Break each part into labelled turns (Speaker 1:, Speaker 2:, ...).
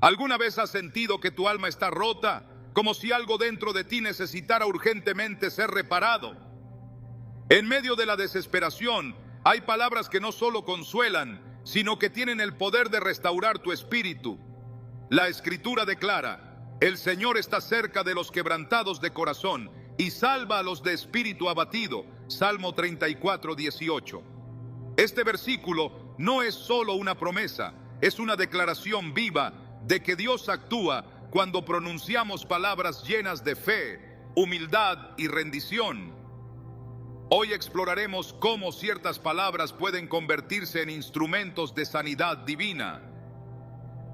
Speaker 1: ¿Alguna vez has sentido que tu alma está rota, como si algo dentro de ti necesitara urgentemente ser reparado? En medio de la desesperación, hay palabras que no solo consuelan, sino que tienen el poder de restaurar tu espíritu. La Escritura declara: el Señor está cerca de los quebrantados de corazón y salva a los de espíritu abatido. Salmo 34, 18. Este versículo no es solo una promesa, es una declaración viva de que Dios actúa cuando pronunciamos palabras llenas de fe, humildad y rendición. Hoy exploraremos cómo ciertas palabras pueden convertirse en instrumentos de sanidad divina.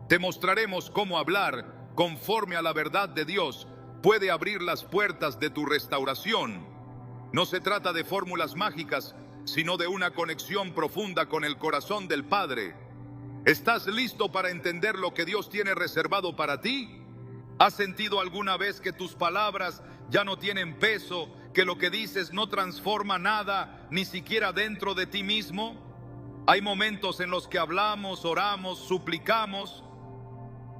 Speaker 1: Te mostraremos cómo hablar conforme a la verdad de Dios puede abrir las puertas de tu restauración. No se trata de fórmulas mágicas, sino de una conexión profunda con el corazón del Padre. ¿Estás listo para entender lo que Dios tiene reservado para ti? ¿Has sentido alguna vez que tus palabras ya no tienen peso, que lo que dices no transforma nada, ni siquiera dentro de ti mismo? Hay momentos en los que hablamos, oramos, suplicamos,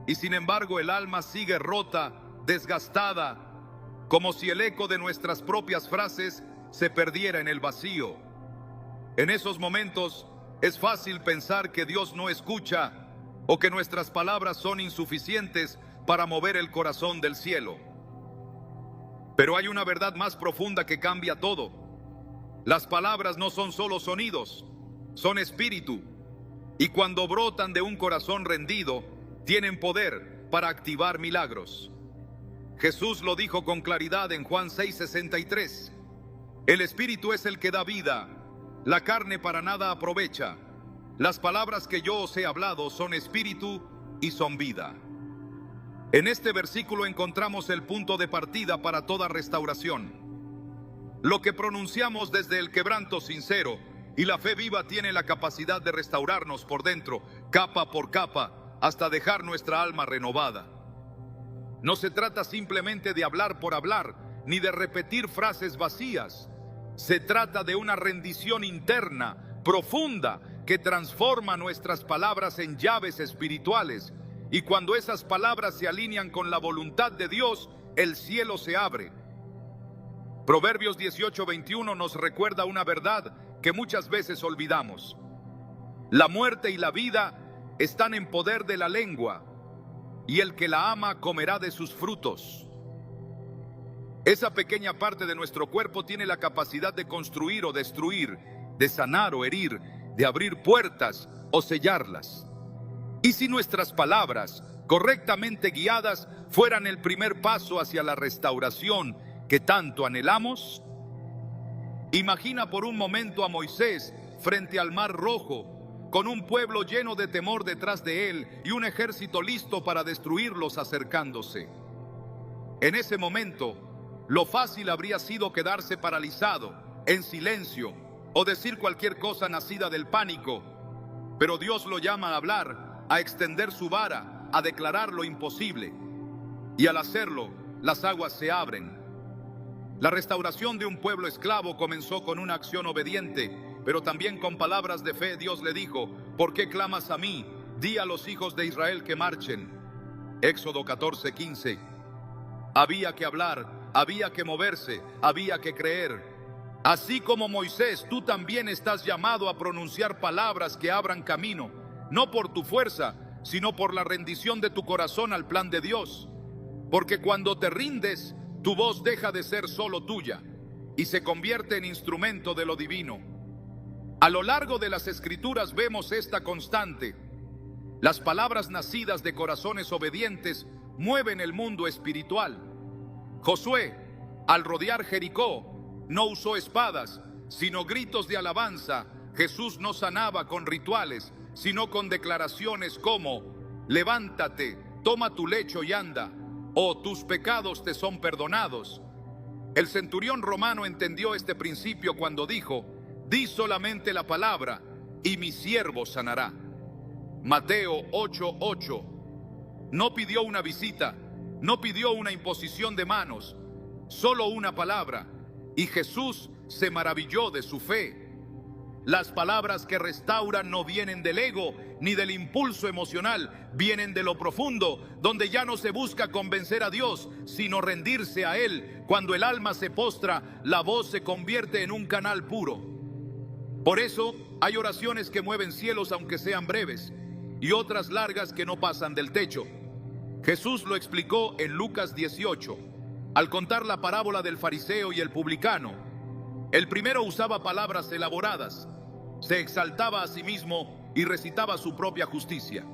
Speaker 1: y sin embargo el alma sigue rota, desgastada, como si el eco de nuestras propias frases se perdiera en el vacío. En esos momentos es fácil pensar que Dios no escucha o que nuestras palabras son insuficientes para mover el corazón del cielo. Pero hay una verdad más profunda que cambia todo. Las palabras no son solo sonidos, son espíritu, y cuando brotan de un corazón rendido, tienen poder para activar milagros. Jesús lo dijo con claridad en Juan 6:63. El espíritu es el que da vida, la carne para nada aprovecha. Las palabras que yo os he hablado son espíritu y son vida. En este versículo encontramos el punto de partida para toda restauración. Lo que pronunciamos desde el quebranto sincero y la fe viva tiene la capacidad de restaurarnos por dentro, capa por capa, hasta dejar nuestra alma renovada. No se trata simplemente de hablar por hablar, ni de repetir frases vacías. Se trata de una rendición interna, profunda, que transforma nuestras palabras en llaves espirituales. Y cuando esas palabras se alinean con la voluntad de Dios, el cielo se abre. Proverbios 18:21 nos recuerda una verdad que muchas veces olvidamos. La muerte y la vida están en poder de la lengua, y el que la ama comerá de sus frutos. Esa pequeña parte de nuestro cuerpo tiene la capacidad de construir o destruir, de sanar o herir, de abrir puertas o sellarlas. ¿Y si nuestras palabras, correctamente guiadas, fueran el primer paso hacia la restauración que tanto anhelamos? Imagina por un momento a Moisés frente al Mar Rojo, con un pueblo lleno de temor detrás de él y un ejército listo para destruirlos acercándose. En ese momento, lo fácil habría sido quedarse paralizado, en silencio, o decir cualquier cosa nacida del pánico. Pero Dios lo llama a hablar, a extender su vara, a declarar lo imposible. Y al hacerlo, las aguas se abren. La restauración de un pueblo esclavo comenzó con una acción obediente, pero también con palabras de fe. Dios le dijo: ¿por qué clamas a mí? Di a los hijos de Israel que marchen. Éxodo 14:15. Había que hablar, había que moverse, había que creer. Así como Moisés, tú también estás llamado a pronunciar palabras que abran camino, no por tu fuerza, sino por la rendición de tu corazón al plan de Dios. Porque cuando te rindes, tu voz deja de ser solo tuya y se convierte en instrumento de lo divino. A lo largo de las Escrituras vemos esta constante. Las palabras nacidas de corazones obedientes mueven el mundo espiritual. Josué, al rodear Jericó, no usó espadas, sino gritos de alabanza. Jesús no sanaba con rituales, sino con declaraciones como: levántate, toma tu lecho y anda, o tus pecados te son perdonados. El centurión romano entendió este principio cuando dijo: di solamente la palabra y mi siervo sanará. Mateo 8:8. No pidió una visita, no pidió una imposición de manos, solo una palabra, y Jesús se maravilló de su fe. Las palabras que restauran no vienen del ego ni del impulso emocional, vienen de lo profundo, donde ya no se busca convencer a Dios, sino rendirse a Él. Cuando el alma se postra, la voz se convierte en un canal puro. Por eso hay oraciones que mueven cielos aunque sean breves, y otras largas que no pasan del techo. Jesús lo explicó en Lucas 18, al contar la parábola del fariseo y el publicano. El primero usaba palabras elaboradas, se exaltaba a sí mismo y recitaba su propia justicia.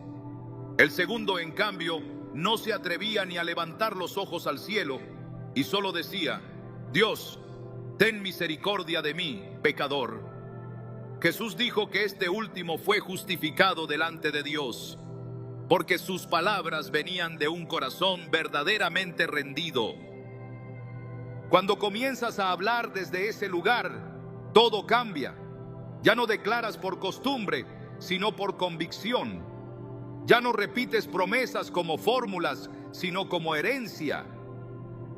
Speaker 1: El segundo, en cambio, no se atrevía ni a levantar los ojos al cielo y solo decía: Dios, ten misericordia de mí, pecador. Jesús dijo que este último fue justificado delante de Dios, porque sus palabras venían de un corazón verdaderamente rendido. Cuando comienzas a hablar desde ese lugar, todo cambia. Ya no declaras por costumbre, sino por convicción. Ya no repites promesas como fórmulas, sino como herencia.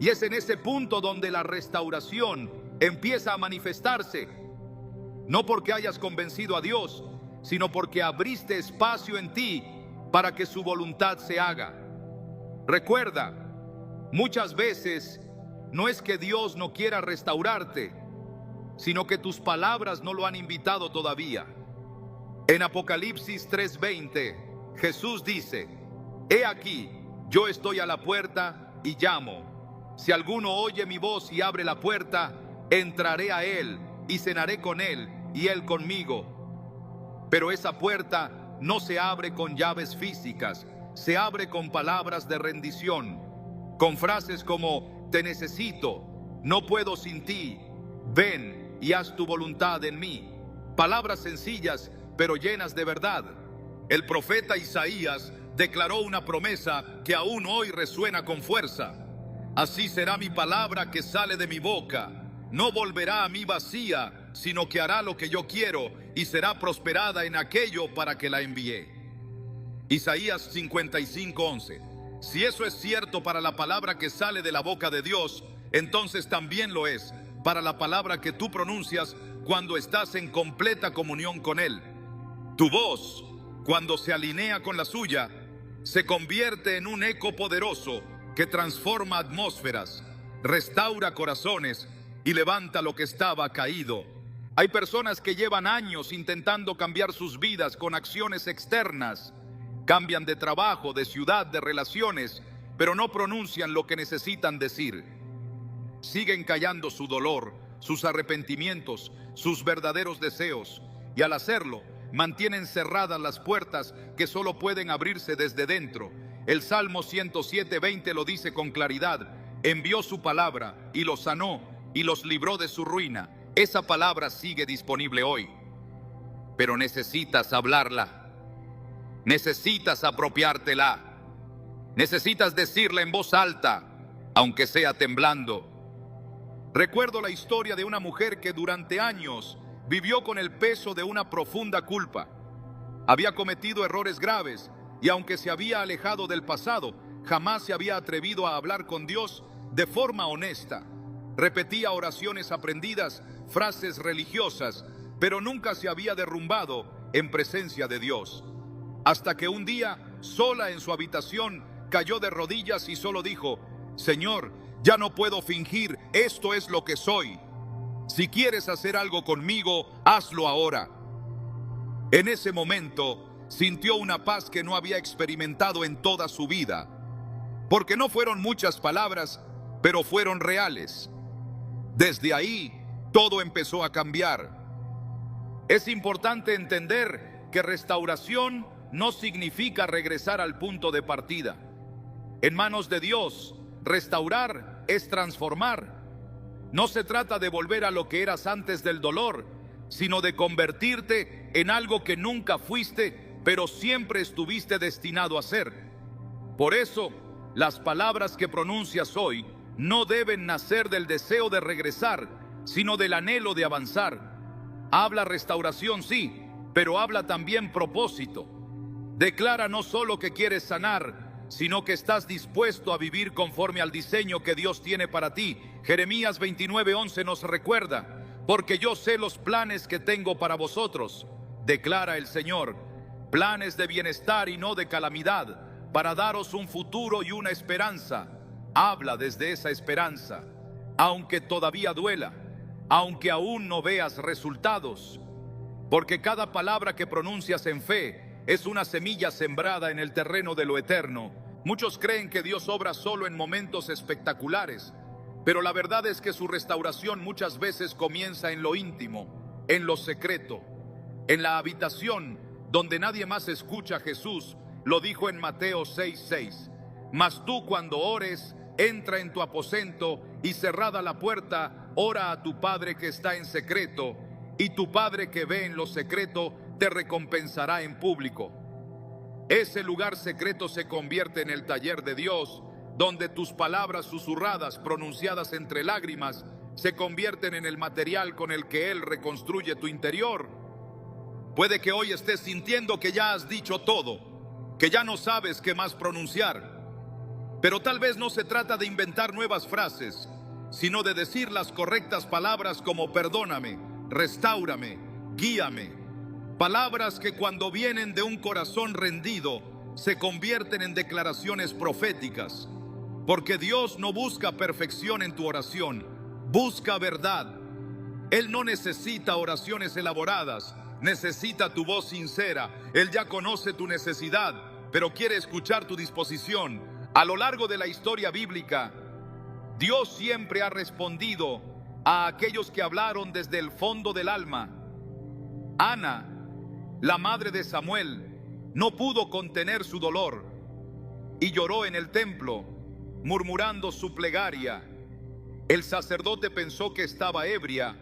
Speaker 1: Y es en ese punto donde la restauración empieza a manifestarse. No porque hayas convencido a Dios, sino porque abriste espacio en ti para que su voluntad se haga. Recuerda, muchas veces no es que Dios no quiera restaurarte, sino que tus palabras no lo han invitado todavía. En Apocalipsis 3:20, Jesús dice: He aquí, yo estoy a la puerta y llamo. Si alguno oye mi voz y abre la puerta, entraré a él y cenaré con él y él conmigo. Pero esa puerta no se abre con llaves físicas, se abre con palabras de rendición, con frases como: te necesito, no puedo sin ti, ven y haz tu voluntad en mí. Palabras sencillas, pero llenas de verdad. El profeta Isaías declaró una promesa que aún hoy resuena con fuerza: Así será mi palabra que sale de mi boca. No volverá a mí vacía, sino que hará lo que yo quiero y será prosperada en aquello para que la envié. Isaías 55:11. Si eso es cierto para la palabra que sale de la boca de Dios, entonces también lo es para la palabra que tú pronuncias cuando estás en completa comunión con Él. Tu voz, cuando se alinea con la suya, se convierte en un eco poderoso que transforma atmósferas, restaura corazones y levanta lo que estaba caído. Hay personas que llevan años intentando cambiar sus vidas con acciones externas. Cambian de trabajo, de ciudad, de relaciones, pero no pronuncian lo que necesitan decir. Siguen callando su dolor, sus arrepentimientos, sus verdaderos deseos, y al hacerlo, mantienen cerradas las puertas que solo pueden abrirse desde dentro. El Salmo 107:20 lo dice con claridad: envió su palabra y los sanó y los libró de su ruina. Esa palabra sigue disponible hoy, pero necesitas hablarla. Necesitas apropiártela. Necesitas decirla en voz alta, aunque sea temblando. Recuerdo la historia de una mujer que durante años vivió con el peso de una profunda culpa. Había cometido errores graves y aunque se había alejado del pasado, jamás se había atrevido a hablar con Dios de forma honesta. Repetía oraciones aprendidas, frases religiosas, pero nunca se había derrumbado en presencia de Dios. Hasta que un día, sola en su habitación, cayó de rodillas y solo dijo: Señor, ya no puedo fingir, esto es lo que soy. Si quieres hacer algo conmigo, hazlo ahora. En ese momento, sintió una paz que no había experimentado en toda su vida, porque no fueron muchas palabras, pero fueron reales. Desde ahí, todo empezó a cambiar. Es importante entender que restauración no significa regresar al punto de partida. En manos de Dios, restaurar es transformar. No se trata de volver a lo que eras antes del dolor, sino de convertirte en algo que nunca fuiste, pero siempre estuviste destinado a ser. Por eso, las palabras que pronuncias hoy no deben nacer del deseo de regresar, sino del anhelo de avanzar. Habla restauración, sí, pero habla también propósito. Declara no solo que quieres sanar, sino que estás dispuesto a vivir conforme al diseño que Dios tiene para ti. Jeremías 29:11 nos recuerda: Porque yo sé los planes que tengo para vosotros, declara el Señor, planes de bienestar y no de calamidad, para daros un futuro y una esperanza. Habla desde esa esperanza, aunque todavía duela, aunque aún no veas resultados, porque cada palabra que pronuncias en fe es una semilla sembrada en el terreno de lo eterno. Muchos creen que Dios obra solo en momentos espectaculares, pero la verdad es que su restauración muchas veces comienza en lo íntimo, en lo secreto, en la habitación donde nadie más escucha a Jesús. Lo dijo en Mateo 6:6. Mas tú, cuando ores, entra en tu aposento y cerrada la puerta, ora a tu Padre que está en secreto, y tu Padre que ve en lo secreto te recompensará en público. Ese lugar secreto se convierte en el taller de Dios, donde tus palabras susurradas, pronunciadas entre lágrimas, se convierten en el material con el que Él reconstruye tu interior. Puede que hoy estés sintiendo que ya has dicho todo, que ya no sabes qué más pronunciar, pero tal vez no se trata de inventar nuevas frases, sino de decir las correctas palabras como perdóname, restáurame, guíame. Palabras que cuando vienen de un corazón rendido se convierten en declaraciones proféticas. Porque Dios no busca perfección en tu oración, busca verdad. Él no necesita oraciones elaboradas, necesita tu voz sincera. Él ya conoce tu necesidad, pero quiere escuchar tu disposición. A lo largo de la historia bíblica, Dios siempre ha respondido a aquellos que hablaron desde el fondo del alma. Ana, la madre de Samuel, no pudo contener su dolor y lloró en el templo, murmurando su plegaria. El sacerdote pensó que estaba ebria,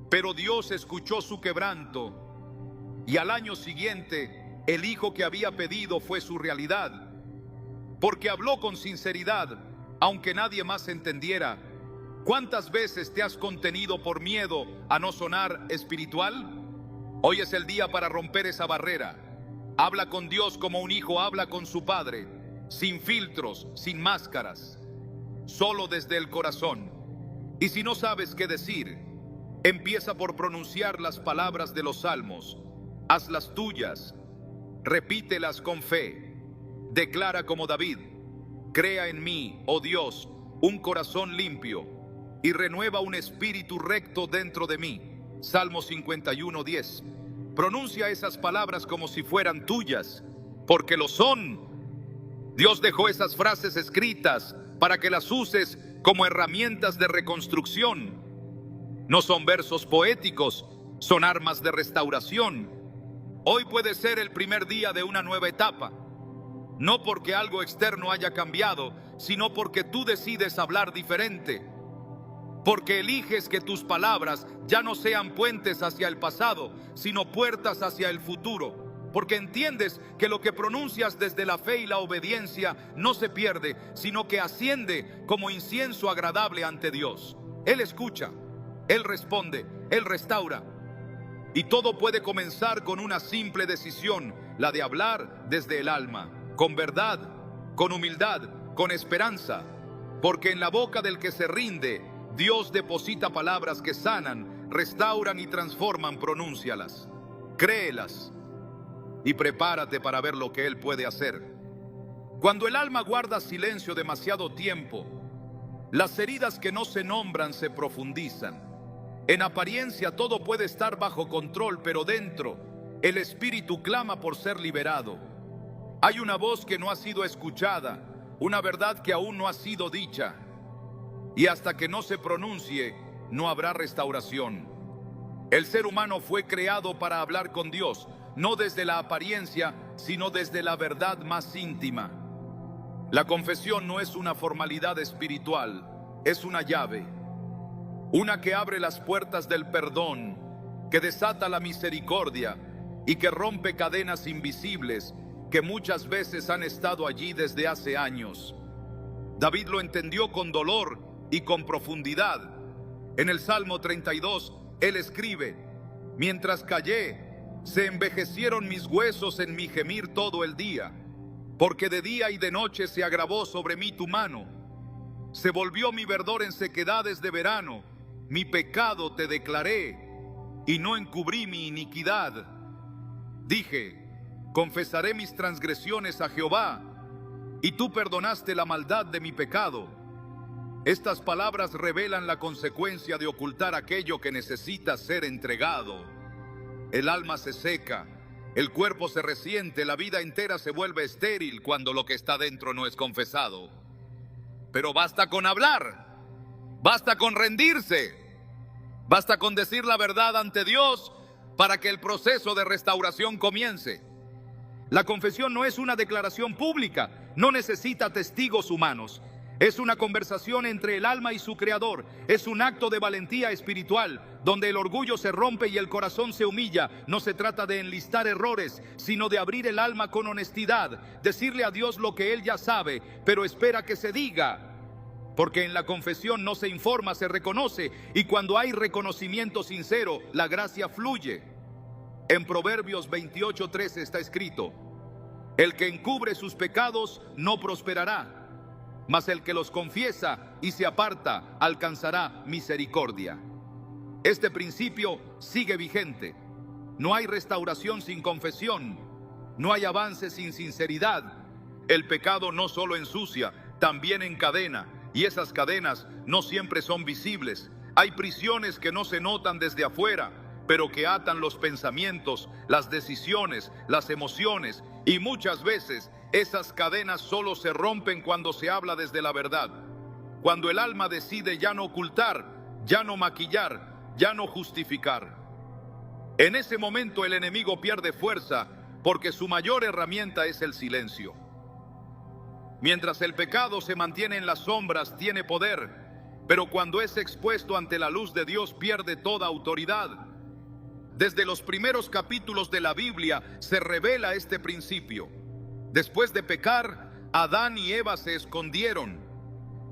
Speaker 1: pero Dios escuchó su quebranto, y al año siguiente el hijo que había pedido fue su realidad, porque habló con sinceridad, aunque nadie más entendiera. ¿Cuántas veces te has contenido por miedo a no sonar espiritual? Hoy es el día para romper esa barrera. Habla con Dios como un hijo habla con su padre, sin filtros, sin máscaras, solo desde el corazón. Y si no sabes qué decir, empieza por pronunciar las palabras de los salmos. Hazlas tuyas, repítelas con fe. Declara como David: crea en mí, oh Dios, un corazón limpio, y renueva un espíritu recto dentro de mí. Salmo 51:10. Pronuncia esas palabras como si fueran tuyas, porque lo son. Dios dejó esas frases escritas para que las uses como herramientas de reconstrucción. No son versos poéticos, son armas de restauración. Hoy puede ser el primer día de una nueva etapa, no porque algo externo haya cambiado, sino porque tú decides hablar diferente. Porque eliges que tus palabras ya no sean puentes hacia el pasado, sino puertas hacia el futuro. Porque entiendes que lo que pronuncias desde la fe y la obediencia no se pierde, sino que asciende como incienso agradable ante Dios. Él escucha, Él responde, Él restaura. Y todo puede comenzar con una simple decisión, la de hablar desde el alma, con verdad, con humildad, con esperanza. Porque en la boca del que se rinde, Dios deposita palabras que sanan, restauran y transforman. Pronúncialas, créelas y prepárate para ver lo que Él puede hacer. Cuando el alma guarda silencio demasiado tiempo, las heridas que no se nombran se profundizan. En apariencia todo puede estar bajo control, pero dentro el espíritu clama por ser liberado. Hay una voz que no ha sido escuchada, una verdad que aún no ha sido dicha. Y hasta que no se pronuncie, no habrá restauración. El ser humano fue creado para hablar con Dios, no desde la apariencia, sino desde la verdad más íntima. La confesión no es una formalidad espiritual, es una llave. Una que abre las puertas del perdón, que desata la misericordia y que rompe cadenas invisibles que muchas veces han estado allí desde hace años. David lo entendió con dolor y con profundidad. En el Salmo 32, él escribe: mientras callé, se envejecieron mis huesos en mi gemir todo el día, porque de día y de noche se agravó sobre mí tu mano. Se volvió mi verdor en sequedades de verano, mi pecado te declaré, y no encubrí mi iniquidad. Dije, confesaré mis transgresiones a Jehová, y tú perdonaste la maldad de mi pecado. Estas palabras revelan la consecuencia de ocultar aquello que necesita ser entregado. El alma se seca, el cuerpo se resiente, la vida entera se vuelve estéril cuando lo que está dentro no es confesado. Pero basta con hablar, basta con rendirse, basta con decir la verdad ante Dios para que el proceso de restauración comience. La confesión no es una declaración pública, no necesita testigos humanos. Es una conversación entre el alma y su creador. Es un acto de valentía espiritual, donde el orgullo se rompe y el corazón se humilla. No se trata de enlistar errores, sino de abrir el alma con honestidad, decirle a Dios lo que Él ya sabe, pero espera que se diga. Porque en la confesión no se informa, se reconoce, y cuando hay reconocimiento sincero, la gracia fluye. En Proverbios 28:13 está escrito: el que encubre sus pecados no prosperará, mas el que los confiesa y se aparta alcanzará misericordia. Este principio sigue vigente. No hay restauración sin confesión, no hay avance sin sinceridad. El pecado no solo ensucia, también encadena, y esas cadenas no siempre son visibles. Hay prisiones que no se notan desde afuera, pero que atan los pensamientos, las decisiones, las emociones, y muchas veces esas cadenas solo se rompen cuando se habla desde la verdad. Cuando el alma decide ya no ocultar, ya no maquillar, ya no justificar. En ese momento el enemigo pierde fuerza, porque su mayor herramienta es el silencio. Mientras el pecado se mantiene en las sombras, tiene poder, pero cuando es expuesto ante la luz de Dios, pierde toda autoridad. Desde los primeros capítulos de la Biblia se revela este principio. Después de pecar, Adán y Eva se escondieron,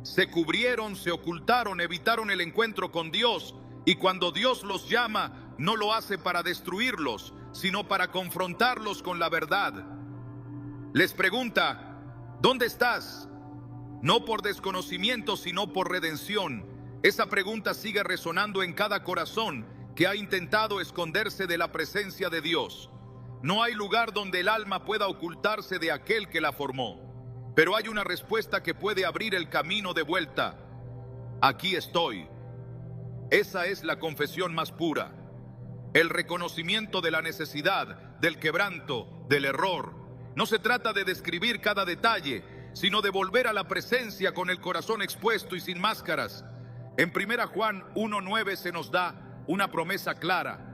Speaker 1: se cubrieron, se ocultaron, evitaron el encuentro con Dios, y cuando Dios los llama, no lo hace para destruirlos, sino para confrontarlos con la verdad. Les pregunta: ¿dónde estás? No por desconocimiento, sino por redención. Esa pregunta sigue resonando en cada corazón que ha intentado esconderse de la presencia de Dios. No hay lugar donde el alma pueda ocultarse de aquel que la formó, pero hay una respuesta que puede abrir el camino de vuelta. Aquí estoy. Esa es la confesión más pura. El reconocimiento de la necesidad, del quebranto, del error. No se trata de describir cada detalle, sino de volver a la presencia con el corazón expuesto y sin máscaras. En 1 Juan 1:9 se nos da una promesa clara.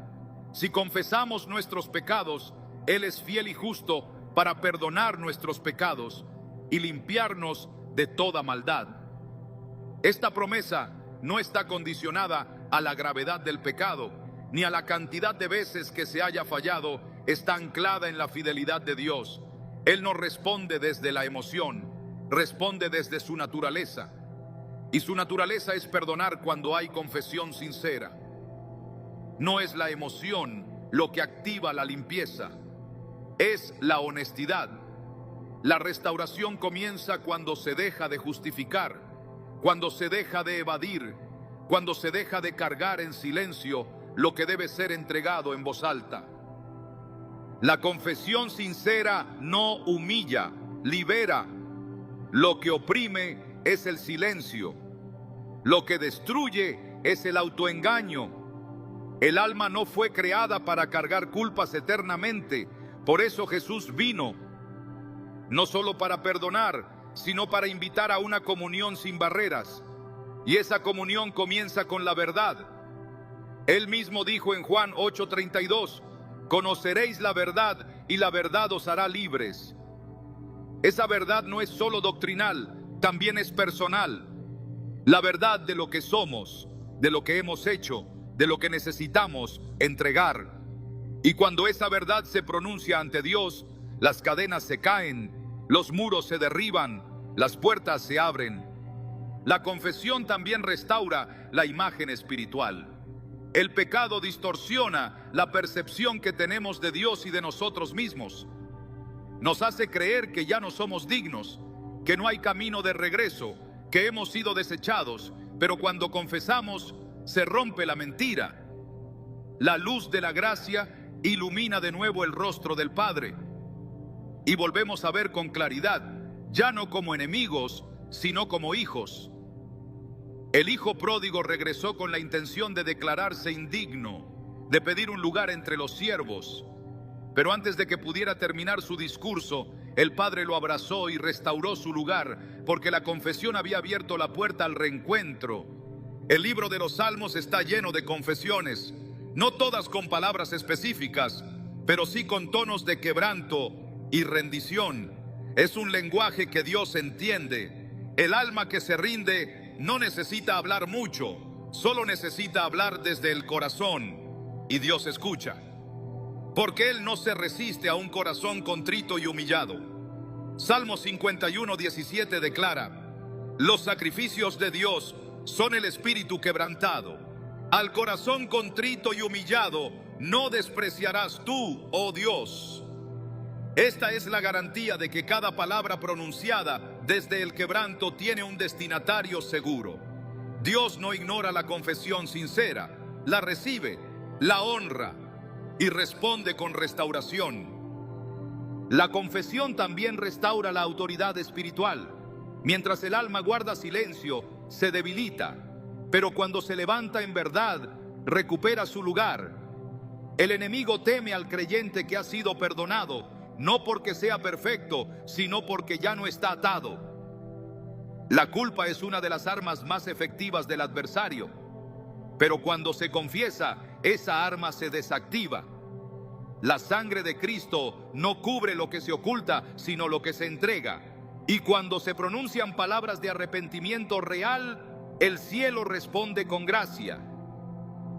Speaker 1: Si confesamos nuestros pecados, Él es fiel y justo para perdonar nuestros pecados y limpiarnos de toda maldad. Esta promesa no está condicionada a la gravedad del pecado, ni a la cantidad de veces que se haya fallado. Está anclada en la fidelidad de Dios. Él no responde desde la emoción, responde desde su naturaleza. Y su naturaleza es perdonar cuando hay confesión sincera. No es la emoción lo que activa la limpieza, es la honestidad. La restauración comienza cuando se deja de justificar, cuando se deja de evadir, cuando se deja de cargar en silencio lo que debe ser entregado en voz alta. La confesión sincera no humilla, libera. Lo que oprime es el silencio. Lo que destruye es el autoengaño. El alma no fue creada para cargar culpas eternamente. Por eso Jesús vino, no solo para perdonar, sino para invitar a una comunión sin barreras. Y esa comunión comienza con la verdad. Él mismo dijo en Juan 8:32, conoceréis la verdad y la verdad os hará libres. Esa verdad no es solo doctrinal, también es personal. La verdad de lo que somos, de lo que hemos hecho, de lo que necesitamos entregar. Y cuando esa verdad se pronuncia ante Dios, las cadenas se caen, los muros se derriban, las puertas se abren. La confesión también restaura la imagen espiritual. El pecado distorsiona la percepción que tenemos de Dios y de nosotros mismos. Nos hace creer que ya no somos dignos, que no hay camino de regreso, que hemos sido desechados, pero cuando confesamos, se rompe la mentira. La luz de la gracia ilumina de nuevo el rostro del Padre. Y volvemos a ver con claridad, ya no como enemigos, sino como hijos. El hijo pródigo regresó con la intención de declararse indigno, de pedir un lugar entre los siervos. Pero antes de que pudiera terminar su discurso, el Padre lo abrazó y restauró su lugar, porque la confesión había abierto la puerta al reencuentro. El libro de los Salmos está lleno de confesiones, no todas con palabras específicas, pero sí con tonos de quebranto y rendición. Es un lenguaje que Dios entiende. El alma que se rinde no necesita hablar mucho, solo necesita hablar desde el corazón, y Dios escucha. Porque Él no se resiste a un corazón contrito y humillado. Salmo 51:17 declara: los sacrificios de Dios son el espíritu quebrantado. Al corazón contrito y humillado no despreciarás tú, oh Dios. Esta es la garantía de que cada palabra pronunciada desde el quebranto tiene un destinatario seguro. Dios no ignora la confesión sincera, la recibe, la honra y responde con restauración. La confesión también restaura la autoridad espiritual. Mientras el alma guarda silencio, se debilita, pero cuando se levanta en verdad, recupera su lugar. El enemigo teme al creyente que ha sido perdonado, no porque sea perfecto, sino porque ya no está atado. La culpa es una de las armas más efectivas del adversario, pero cuando se confiesa, esa arma se desactiva. La sangre de Cristo no cubre lo que se oculta, sino lo que se entrega. Y cuando se pronuncian palabras de arrepentimiento real, el cielo responde con gracia.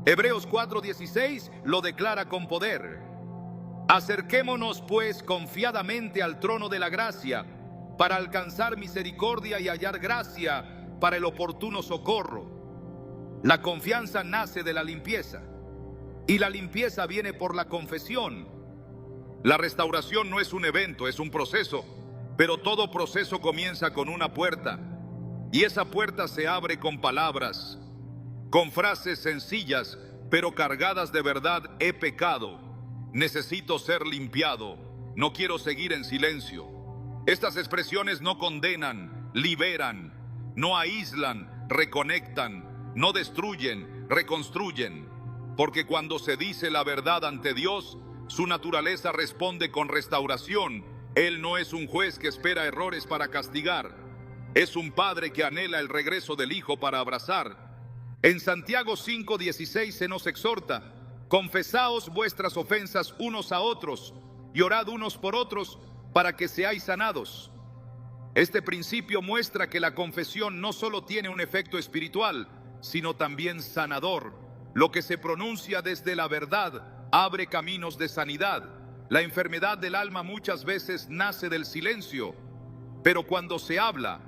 Speaker 1: Hebreos 4:16 lo declara con poder. Acerquémonos pues confiadamente al trono de la gracia, para alcanzar misericordia y hallar gracia para el oportuno socorro. La confianza nace de la limpieza, y la limpieza viene por la confesión. La restauración no es un evento, es un proceso, pero todo proceso comienza con una puerta, y esa puerta se abre con palabras, con frases sencillas, pero cargadas de verdad. He pecado, necesito ser limpiado, no quiero seguir en silencio. Estas expresiones no condenan, liberan, no aíslan, reconectan, no destruyen, reconstruyen. Porque cuando se dice la verdad ante Dios, su naturaleza responde con restauración. Él no es un juez que espera errores para castigar. Es un padre que anhela el regreso del hijo para abrazar. En Santiago 5:16 se nos exhorta: confesaos vuestras ofensas unos a otros y orad unos por otros para que seáis sanados. Este principio muestra que la confesión no solo tiene un efecto espiritual, sino también sanador. Lo que se pronuncia desde la verdad abre caminos de sanidad. La enfermedad del alma muchas veces nace del silencio, pero cuando se habla,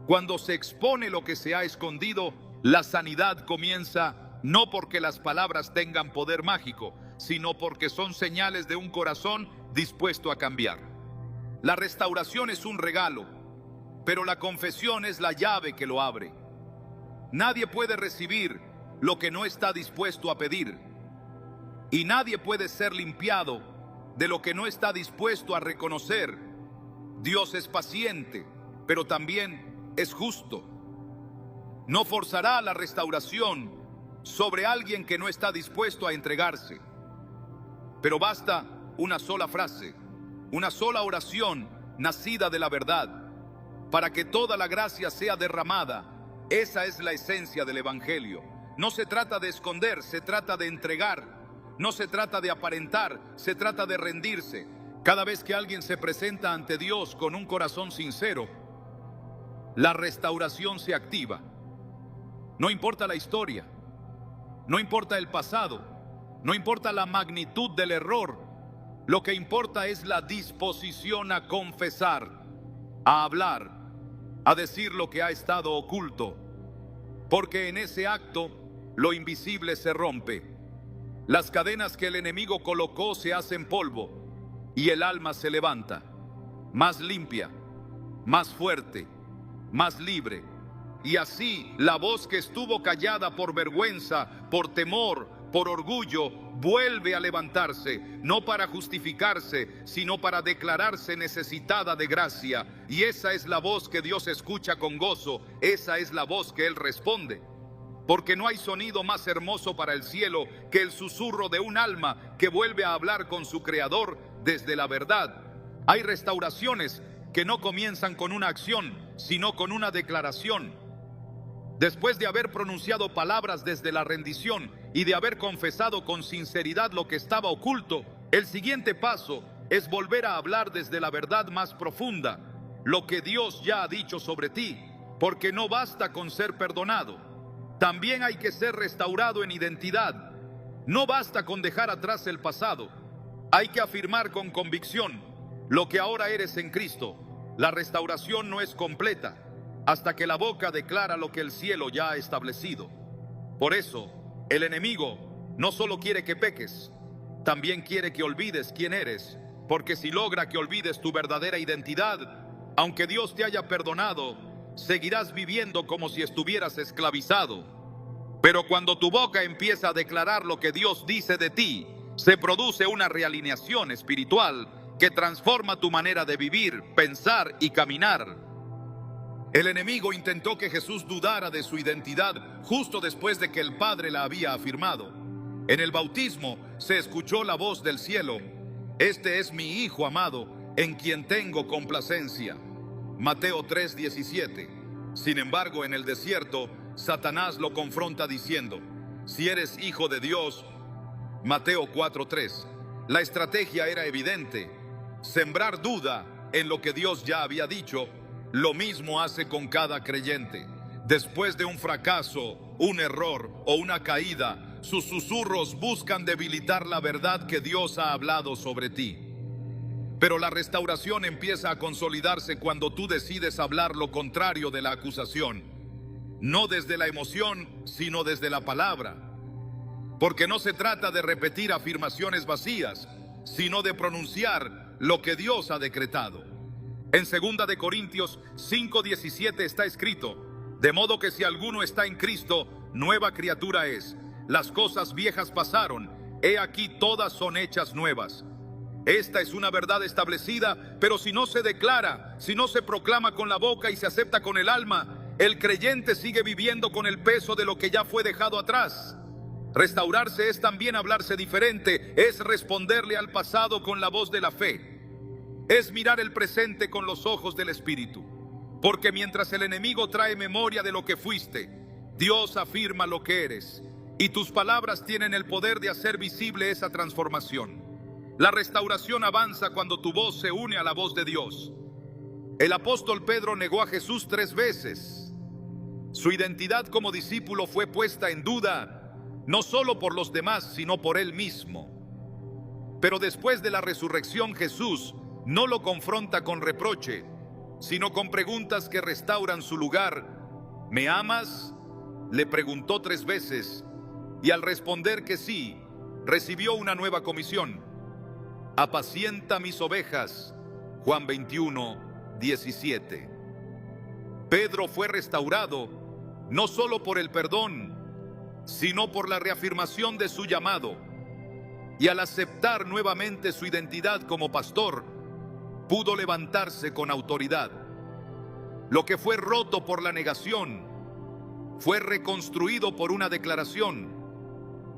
Speaker 1: cuando se expone lo que se ha escondido, la sanidad comienza. No porque las palabras tengan poder mágico, sino porque son señales de un corazón dispuesto a cambiar. La restauración es un regalo, pero la confesión es la llave que lo abre. Nadie puede recibir lo que no está dispuesto a pedir, y nadie puede ser limpiado de lo que no está dispuesto a reconocer. Dios es paciente, pero también es justo. No forzará la restauración sobre alguien que no está dispuesto a entregarse. Pero basta una sola frase, una sola oración nacida de la verdad, para que toda la gracia sea derramada. Esa es la esencia del Evangelio. No se trata de esconder, se trata de entregar. No se trata de aparentar, se trata de rendirse. Cada vez que alguien se presenta ante Dios con un corazón sincero, la restauración se activa. No importa la historia, no importa el pasado, no importa la magnitud del error. Lo que importa es la disposición a confesar, a hablar, a decir lo que ha estado oculto. Porque en ese acto lo invisible se rompe. Las cadenas que el enemigo colocó se hacen polvo y el alma se levanta, más limpia, más fuerte, más libre. y así la voz que estuvo callada por vergüenza, por temor, por orgullo, vuelve a levantarse, no para justificarse, sino para declararse necesitada de gracia. Y esa es la voz que Dios escucha con gozo, esa es la voz que Él responde. Porque no hay sonido más hermoso para el cielo que el susurro de un alma que vuelve a hablar con su Creador desde la verdad. Hay restauraciones que no comienzan con una acción, sino con una declaración. Después de haber pronunciado palabras desde la rendición y de haber confesado con sinceridad lo que estaba oculto, el siguiente paso es volver a hablar desde la verdad más profunda, lo que Dios ya ha dicho sobre ti, porque no basta con ser perdonado. También hay que ser restaurado en identidad. No basta con dejar atrás el pasado. Hay que afirmar con convicción lo que ahora eres en Cristo. La restauración no es completa hasta que la boca declara lo que el cielo ya ha establecido. Por eso, el enemigo no solo quiere que peques, también quiere que olvides quién eres, porque si logra que olvides tu verdadera identidad, aunque Dios te haya perdonado, seguirás viviendo como si estuvieras esclavizado. Pero cuando tu boca empieza a declarar lo que Dios dice de ti, se produce una realineación espiritual que transforma tu manera de vivir, pensar y caminar. El enemigo intentó que Jesús dudara de su identidad justo después de que el Padre la había afirmado. En el bautismo se escuchó la voz del cielo: "Este es mi Hijo amado, en quien tengo complacencia". Mateo 3:17. Sin embargo, en el desierto, Satanás lo confronta diciendo: "Si eres hijo de Dios". Mateo 4:3. La estrategia era evidente: sembrar duda en lo que Dios ya había dicho. Lo mismo hace con cada creyente. Después de un fracaso, un error o una caída, sus susurros buscan debilitar la verdad que Dios ha hablado sobre ti. Pero la restauración empieza a consolidarse cuando tú decides hablar lo contrario de la acusación. No desde la emoción, sino desde la palabra. Porque no se trata de repetir afirmaciones vacías, sino de pronunciar lo que Dios ha decretado. En 2 de Corintios 5:17 está escrito: "De modo que si alguno está en Cristo, nueva criatura es. Las cosas viejas pasaron, he aquí todas son hechas nuevas". Esta es una verdad establecida, pero si no se declara, si no se proclama con la boca y se acepta con el alma, el creyente sigue viviendo con el peso de lo que ya fue dejado atrás. Restaurarse es también hablarse diferente, es responderle al pasado con la voz de la fe. Es mirar el presente con los ojos del Espíritu. Porque mientras el enemigo trae memoria de lo que fuiste, Dios afirma lo que eres. Y tus palabras tienen el poder de hacer visible esa transformación. La restauración avanza cuando tu voz se une a la voz de Dios. El apóstol Pedro negó a Jesús 3 veces. Su identidad como discípulo fue puesta en duda, no solo por los demás, sino por él mismo. Pero después de la resurrección, Jesús no lo confronta con reproche, sino con preguntas que restauran su lugar. ¿Me amas?, le preguntó 3 veces, y al responder que sí, recibió una nueva comisión: apacienta mis ovejas. Juan 21:17. Pedro fue restaurado no solo por el perdón, sino por la reafirmación de su llamado, y al aceptar nuevamente su identidad como pastor, pudo levantarse con autoridad. Lo que fue roto por la negación fue reconstruido por una declaración.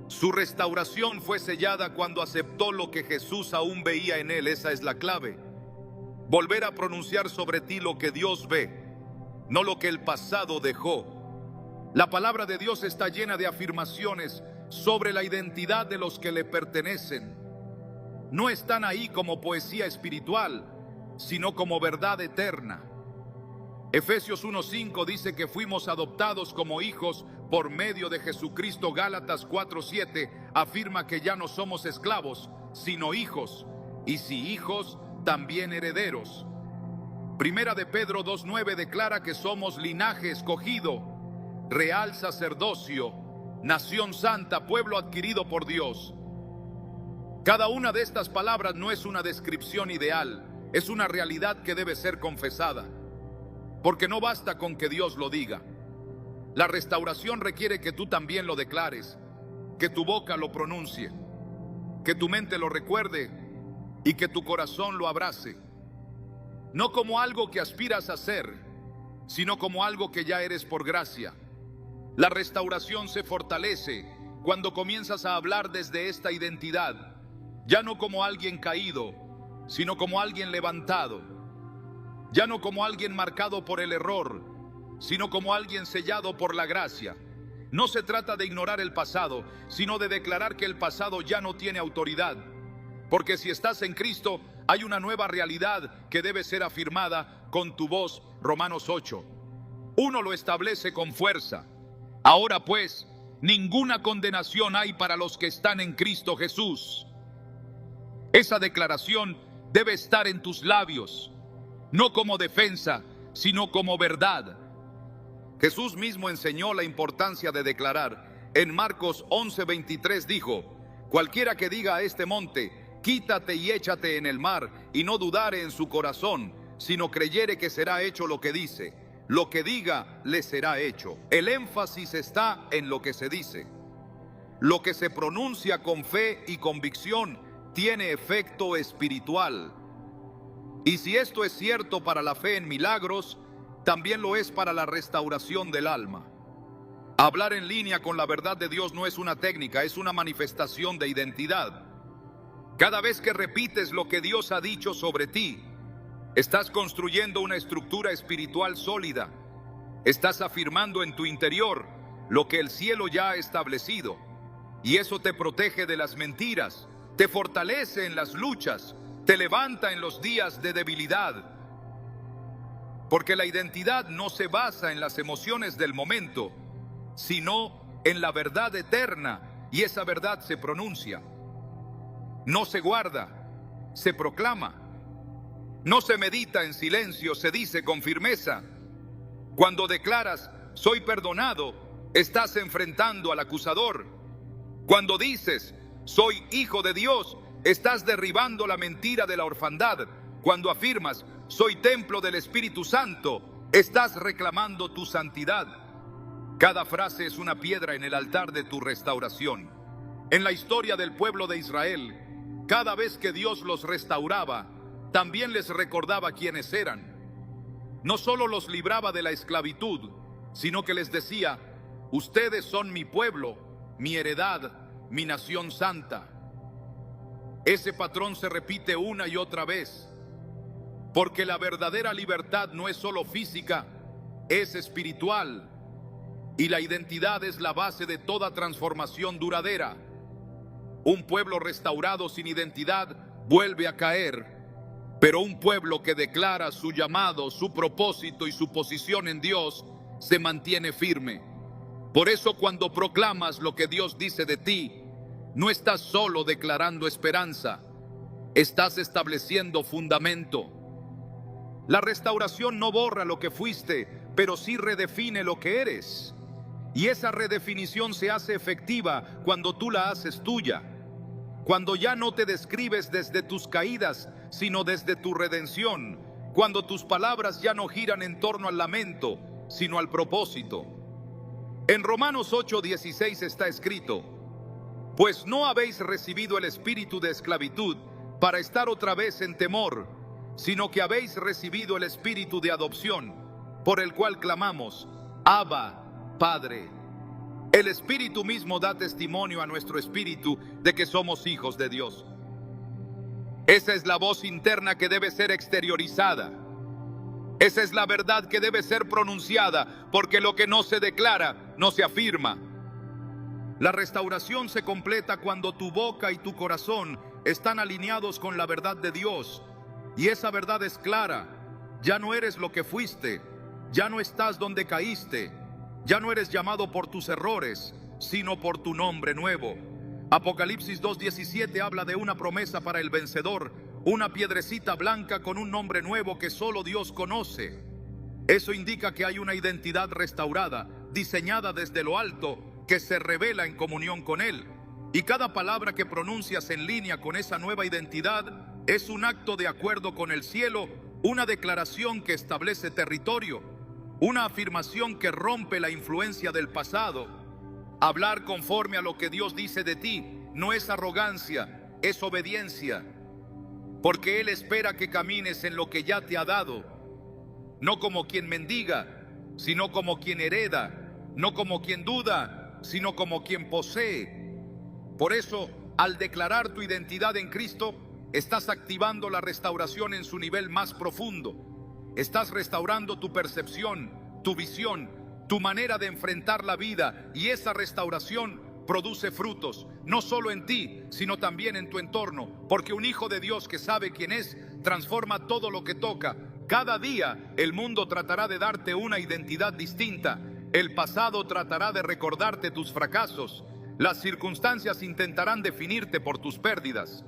Speaker 1: Su restauración fue sellada cuando aceptó lo que Jesús aún veía en él. Esa es la clave. Volver a pronunciar sobre ti lo que Dios ve, no lo que el pasado dejó. La palabra de Dios está llena de afirmaciones sobre la identidad de los que le pertenecen. No están ahí como poesía espiritual, sino como verdad eterna. Efesios 1:5 dice que fuimos adoptados como hijos por medio de Jesucristo. Gálatas 4:7 afirma que ya no somos esclavos, sino hijos, y si hijos, también herederos. Primera de Pedro 2:9 declara que somos linaje escogido, real sacerdocio, nación santa, pueblo adquirido por Dios. Cada una de estas palabras no es una descripción ideal, es una realidad que debe ser confesada. Porque no basta con que Dios lo diga, La restauración requiere que tú también lo declares, que tu boca lo pronuncie, que tu mente lo recuerde y que tu corazón lo abrace. No como algo que aspiras a ser, sino como algo que ya eres por gracia. La restauración se fortalece cuando comienzas a hablar desde esta identidad, ya no como alguien caído, sino como alguien levantado, ya no como alguien marcado por el error, sino como alguien sellado por la gracia. No se trata de ignorar el pasado, sino de declarar que el pasado ya no tiene autoridad, porque si estás en Cristo, hay una nueva realidad que debe ser afirmada con tu voz. Romanos 8. Uno lo establece con fuerza. Ahora pues, ninguna condenación hay para los que están en Cristo Jesús. Esa declaración debe estar en tus labios, no como defensa, sino como verdad. Jesús mismo enseñó la importancia de declarar. En Marcos 11:23 dijo: cualquiera que diga a este monte, quítate y échate en el mar, y no dudare en su corazón, sino creyere que será hecho lo que dice, lo que diga le será hecho. El énfasis está en lo que se dice. Lo que se pronuncia con fe y convicción tiene efecto espiritual. Y si esto es cierto para la fe en milagros, también lo es para la restauración del alma. Hablar en línea con la verdad de Dios no es una técnica, es una manifestación de identidad. Cada vez que repites lo que Dios ha dicho sobre ti, estás construyendo una estructura espiritual sólida. Estás afirmando en tu interior lo que el cielo ya ha establecido. Y eso te protege de las mentiras, te fortalece en las luchas, te levanta en los días de debilidad. Porque la identidad no se basa en las emociones del momento, sino en la verdad eterna, y esa verdad se pronuncia. No se guarda, se proclama. No se medita en silencio, se dice con firmeza. Cuando declaras, soy perdonado, estás enfrentando al acusador. Cuando dices, soy hijo de Dios, estás derribando la mentira de la orfandad. Cuando afirmas, soy templo del Espíritu Santo, estás reclamando tu santidad. Cada frase es una piedra en el altar de tu restauración. En la historia del pueblo de Israel, cada vez que Dios los restauraba, también les recordaba quiénes eran. No solo los libraba de la esclavitud, sino que les decía, ustedes son mi pueblo, mi heredad, mi nación santa. Ese patrón se repite una y otra vez, porque la verdadera libertad no es solo física, es espiritual, y la identidad es la base de toda transformación duradera. Un pueblo restaurado sin identidad vuelve a caer, pero un pueblo que declara su llamado, su propósito y su posición en Dios se mantiene firme. Por eso cuando proclamas lo que Dios dice de ti, no estás solo declarando esperanza, estás estableciendo fundamento. La restauración no borra lo que fuiste, pero sí redefine lo que eres. Y esa redefinición se hace efectiva cuando tú la haces tuya. Cuando ya no te describes desde tus caídas, sino desde tu redención. Cuando tus palabras ya no giran en torno al lamento, sino al propósito. En Romanos 8:16 está escrito: pues no habéis recibido el espíritu de esclavitud para estar otra vez en temor, sino que habéis recibido el espíritu de adopción, por el cual clamamos, Abba, Padre. El Espíritu mismo da testimonio a nuestro espíritu de que somos hijos de Dios. Esa es la voz interna que debe ser exteriorizada. Esa es la verdad que debe ser pronunciada, porque lo que no se declara, no se afirma. La restauración se completa cuando tu boca y tu corazón están alineados con la verdad de Dios. Y esa verdad es clara. Ya no eres lo que fuiste, ya no estás donde caíste, ya no eres llamado por tus errores, sino por tu nombre nuevo. Apocalipsis 2:17 habla de una promesa para el vencedor, una piedrecita blanca con un nombre nuevo que solo Dios conoce. Eso indica que hay una identidad restaurada, diseñada desde lo alto, que se revela en comunión con Él. Y cada palabra que pronuncias en línea con esa nueva identidad es un acto de acuerdo con el cielo, una declaración que establece territorio. una afirmación que rompe la influencia del pasado. Hablar conforme a lo que Dios dice de ti no es arrogancia, es obediencia, porque Él espera que camines en lo que ya te ha dado, no como quien mendiga, sino como quien hereda, no como quien duda, sino como quien posee. Por eso, al declarar tu identidad en Cristo, estás activando la restauración en su nivel más profundo. Estás restaurando tu percepción, tu visión, tu manera de enfrentar la vida, y esa restauración produce frutos, no solo en ti, sino también en tu entorno, porque un hijo de Dios que sabe quién es, transforma todo lo que toca. Cada día el mundo tratará de darte una identidad distinta. El pasado tratará de recordarte tus fracasos. Las circunstancias intentarán definirte por tus pérdidas.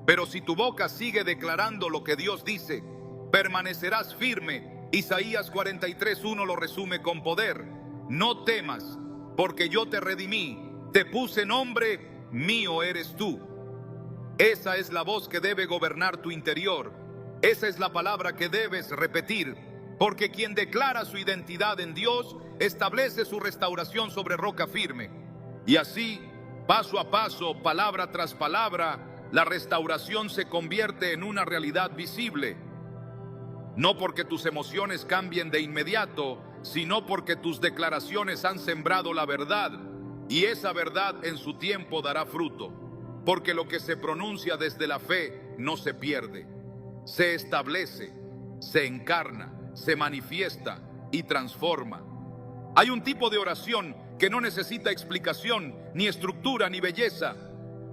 Speaker 1: Pero si tu boca sigue declarando lo que Dios dice, permanecerás firme. Isaías 43:1 lo resume con poder. No temas, porque yo te redimí, te puse nombre, mío eres tú. Esa es la voz que debe gobernar tu interior. Esa es la palabra que debes repetir, porque quien declara su identidad en Dios establece su restauración sobre roca firme. Y así, paso a paso, palabra tras palabra, la restauración se convierte en una realidad visible. No porque tus emociones cambien de inmediato, sino porque tus declaraciones han sembrado la verdad, y esa verdad en su tiempo dará fruto, porque lo que se pronuncia desde la fe no se pierde, se establece, se encarna, se manifiesta y transforma. Hay un tipo de oración que no necesita explicación, ni estructura, ni belleza.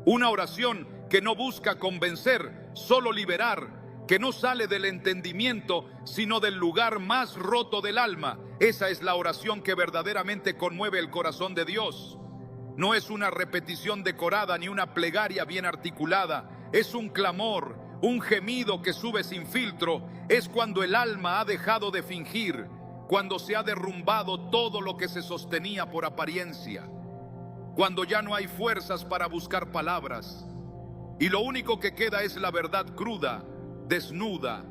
Speaker 1: Una oración que no busca convencer, solo liberar, que no sale del entendimiento, sino del lugar más roto del alma. Esa es la oración que verdaderamente conmueve el corazón de Dios. No es una repetición decorada ni una plegaria bien articulada. Es un clamor, un gemido que sube sin filtro. Es cuando el alma ha dejado de fingir, cuando se ha derrumbado todo lo que se sostenía por apariencia, cuando ya no hay fuerzas para buscar palabras, y lo único que queda es la verdad cruda, desnuda,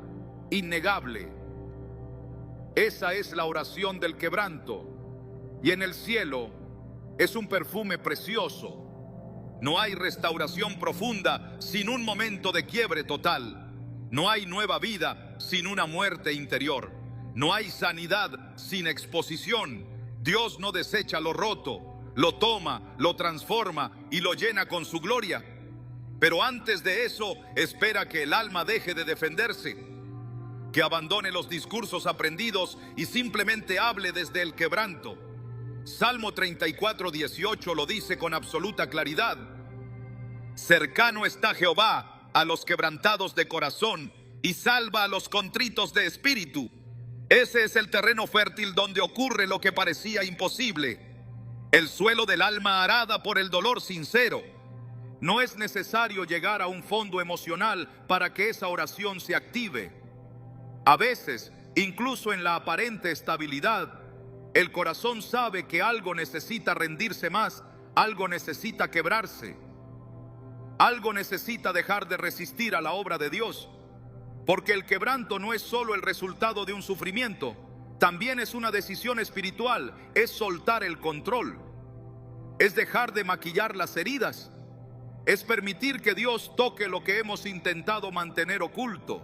Speaker 1: innegable. Esa es la oración del quebranto, y en el cielo es un perfume precioso. No hay restauración profunda sin un momento de quiebre total. No hay nueva vida sin una muerte interior. No hay sanidad sin exposición. Dios no desecha lo roto, lo toma, lo transforma y lo llena con su gloria. Pero antes de eso, espera que el alma deje de defenderse, que abandone los discursos aprendidos y simplemente hable desde el quebranto. Salmo 34:18 lo dice con absoluta claridad. Cercano está Jehová a los quebrantados de corazón y salva a los contritos de espíritu. Ese es el terreno fértil donde ocurre lo que parecía imposible, el suelo del alma arada por el dolor sincero. No es necesario llegar a un fondo emocional para que esa oración se active. A veces, incluso en la aparente estabilidad, el corazón sabe que algo necesita rendirse más, algo necesita quebrarse, algo necesita dejar de resistir a la obra de Dios. Porque el quebranto no es solo el resultado de un sufrimiento, también es una decisión espiritual, es soltar el control, es dejar de maquillar las heridas, es permitir que Dios toque lo que hemos intentado mantener oculto.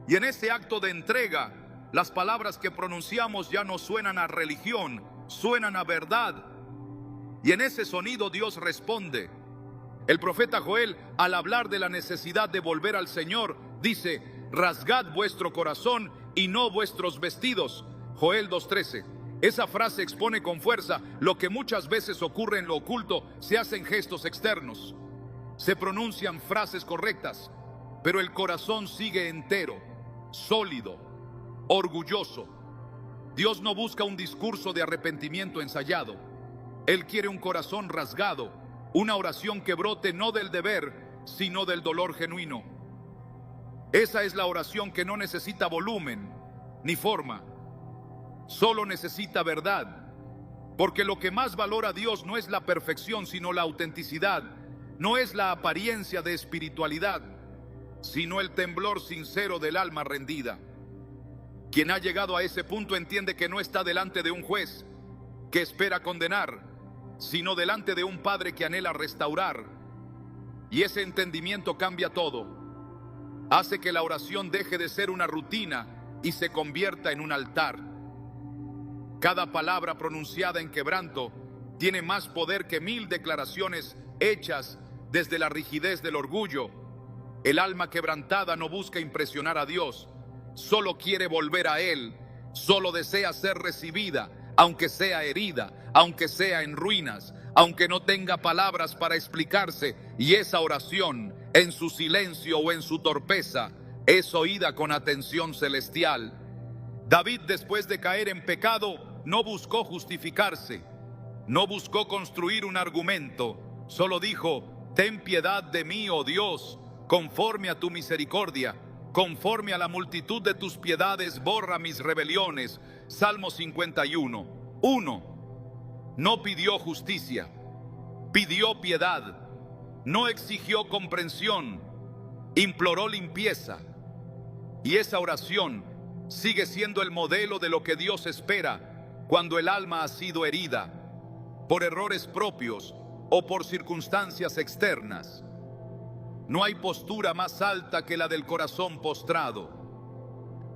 Speaker 1: Y en ese acto de entrega, las palabras que pronunciamos ya no suenan a religión, suenan a verdad. Y en ese sonido Dios responde. El profeta Joel, al hablar de la necesidad de volver al Señor, dice: rasgad vuestro corazón y no vuestros vestidos. Joel 2:13. Esa frase expone con fuerza lo que muchas veces ocurre en lo oculto. Se hacen gestos externos, se pronuncian frases correctas, pero el corazón sigue entero, sólido, orgulloso. Dios no busca un discurso de arrepentimiento ensayado. Él quiere un corazón rasgado, una oración que brote no del deber, sino del dolor genuino. Esa es la oración que no necesita volumen ni forma, solo necesita verdad. Porque lo que más valora Dios no es la perfección, sino la autenticidad. No es la apariencia de espiritualidad, sino el temblor sincero del alma rendida. Quien ha llegado a ese punto entiende que no está delante de un juez que espera condenar, sino delante de un Padre que anhela restaurar. Y ese entendimiento cambia todo. Hace que la oración deje de ser una rutina y se convierta en un altar. Cada palabra pronunciada en quebranto tiene más poder que 1000 declaraciones hechas desde la rigidez del orgullo. El alma quebrantada no busca impresionar a Dios, solo quiere volver a Él, solo desea ser recibida, aunque sea herida, aunque sea en ruinas, aunque no tenga palabras para explicarse, y esa oración, en su silencio o en su torpeza, es oída con atención celestial. David, después de caer en pecado, no buscó justificarse, no buscó construir un argumento, solo dijo: ten piedad de mí, oh Dios, conforme a tu misericordia, conforme a la multitud de tus piedades, borra mis rebeliones. Salmo 51:1. No pidió justicia, pidió piedad. No exigió comprensión, imploró limpieza. Y esa oración sigue siendo el modelo de lo que Dios espera cuando el alma ha sido herida, por errores propios o por circunstancias externas. No hay postura más alta que la del corazón postrado.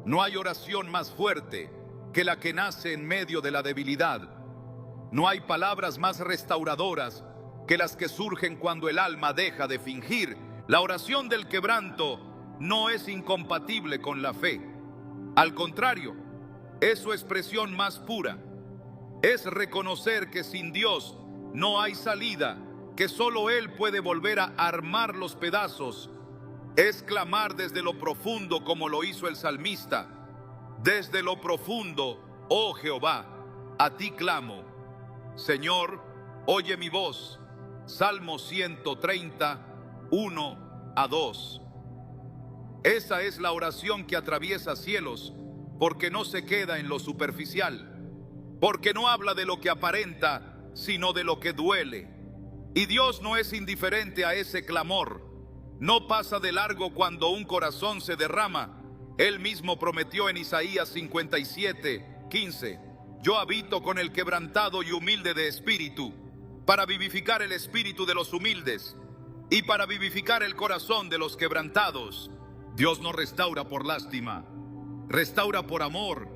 Speaker 1: No hay oración más fuerte que la que nace en medio de la debilidad. No hay palabras más restauradoras que las que surgen cuando el alma deja de fingir. La oración del quebranto no es incompatible con la fe. Al contrario, es su expresión más pura. Es reconocer que sin Dios no hay salida, que solo Él puede volver a armar los pedazos. Es clamar desde lo profundo, como lo hizo el salmista. Desde lo profundo, oh Jehová, a ti clamo. Señor, oye mi voz. Salmo 130, 1-2. Esa es la oración que atraviesa cielos, porque no se queda en lo superficial, porque no habla de lo que aparenta, sino de lo que duele. Y Dios no es indiferente a ese clamor. No pasa de largo cuando un corazón se derrama. Él mismo prometió en Isaías 57:15: yo habito con el quebrantado y humilde de espíritu, para vivificar el espíritu de los humildes y para vivificar el corazón de los quebrantados. Dios no restaura por lástima, restaura por amor.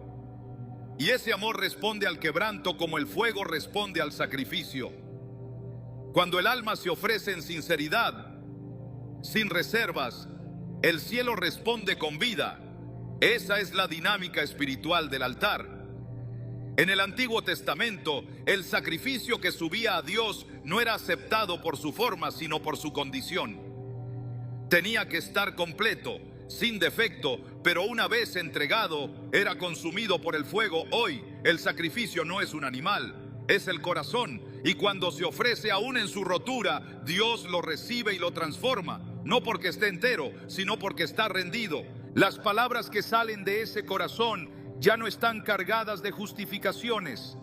Speaker 1: Y ese amor responde al quebranto como el fuego responde al sacrificio. Cuando el alma se ofrece en sinceridad, sin reservas, el cielo responde con vida. Esa es la dinámica espiritual del altar. En el Antiguo Testamento, el sacrificio que subía a Dios no era aceptado por su forma, sino por su condición. Tenía que estar completo, sin defecto, pero una vez entregado, era consumido por el fuego. Hoy, el sacrificio no es un animal, es el corazón. Y cuando se ofrece aún en su rotura, Dios lo recibe y lo transforma, no porque esté entero, sino porque está rendido. Las palabras que salen de ese corazón ya no están cargadas de justificaciones.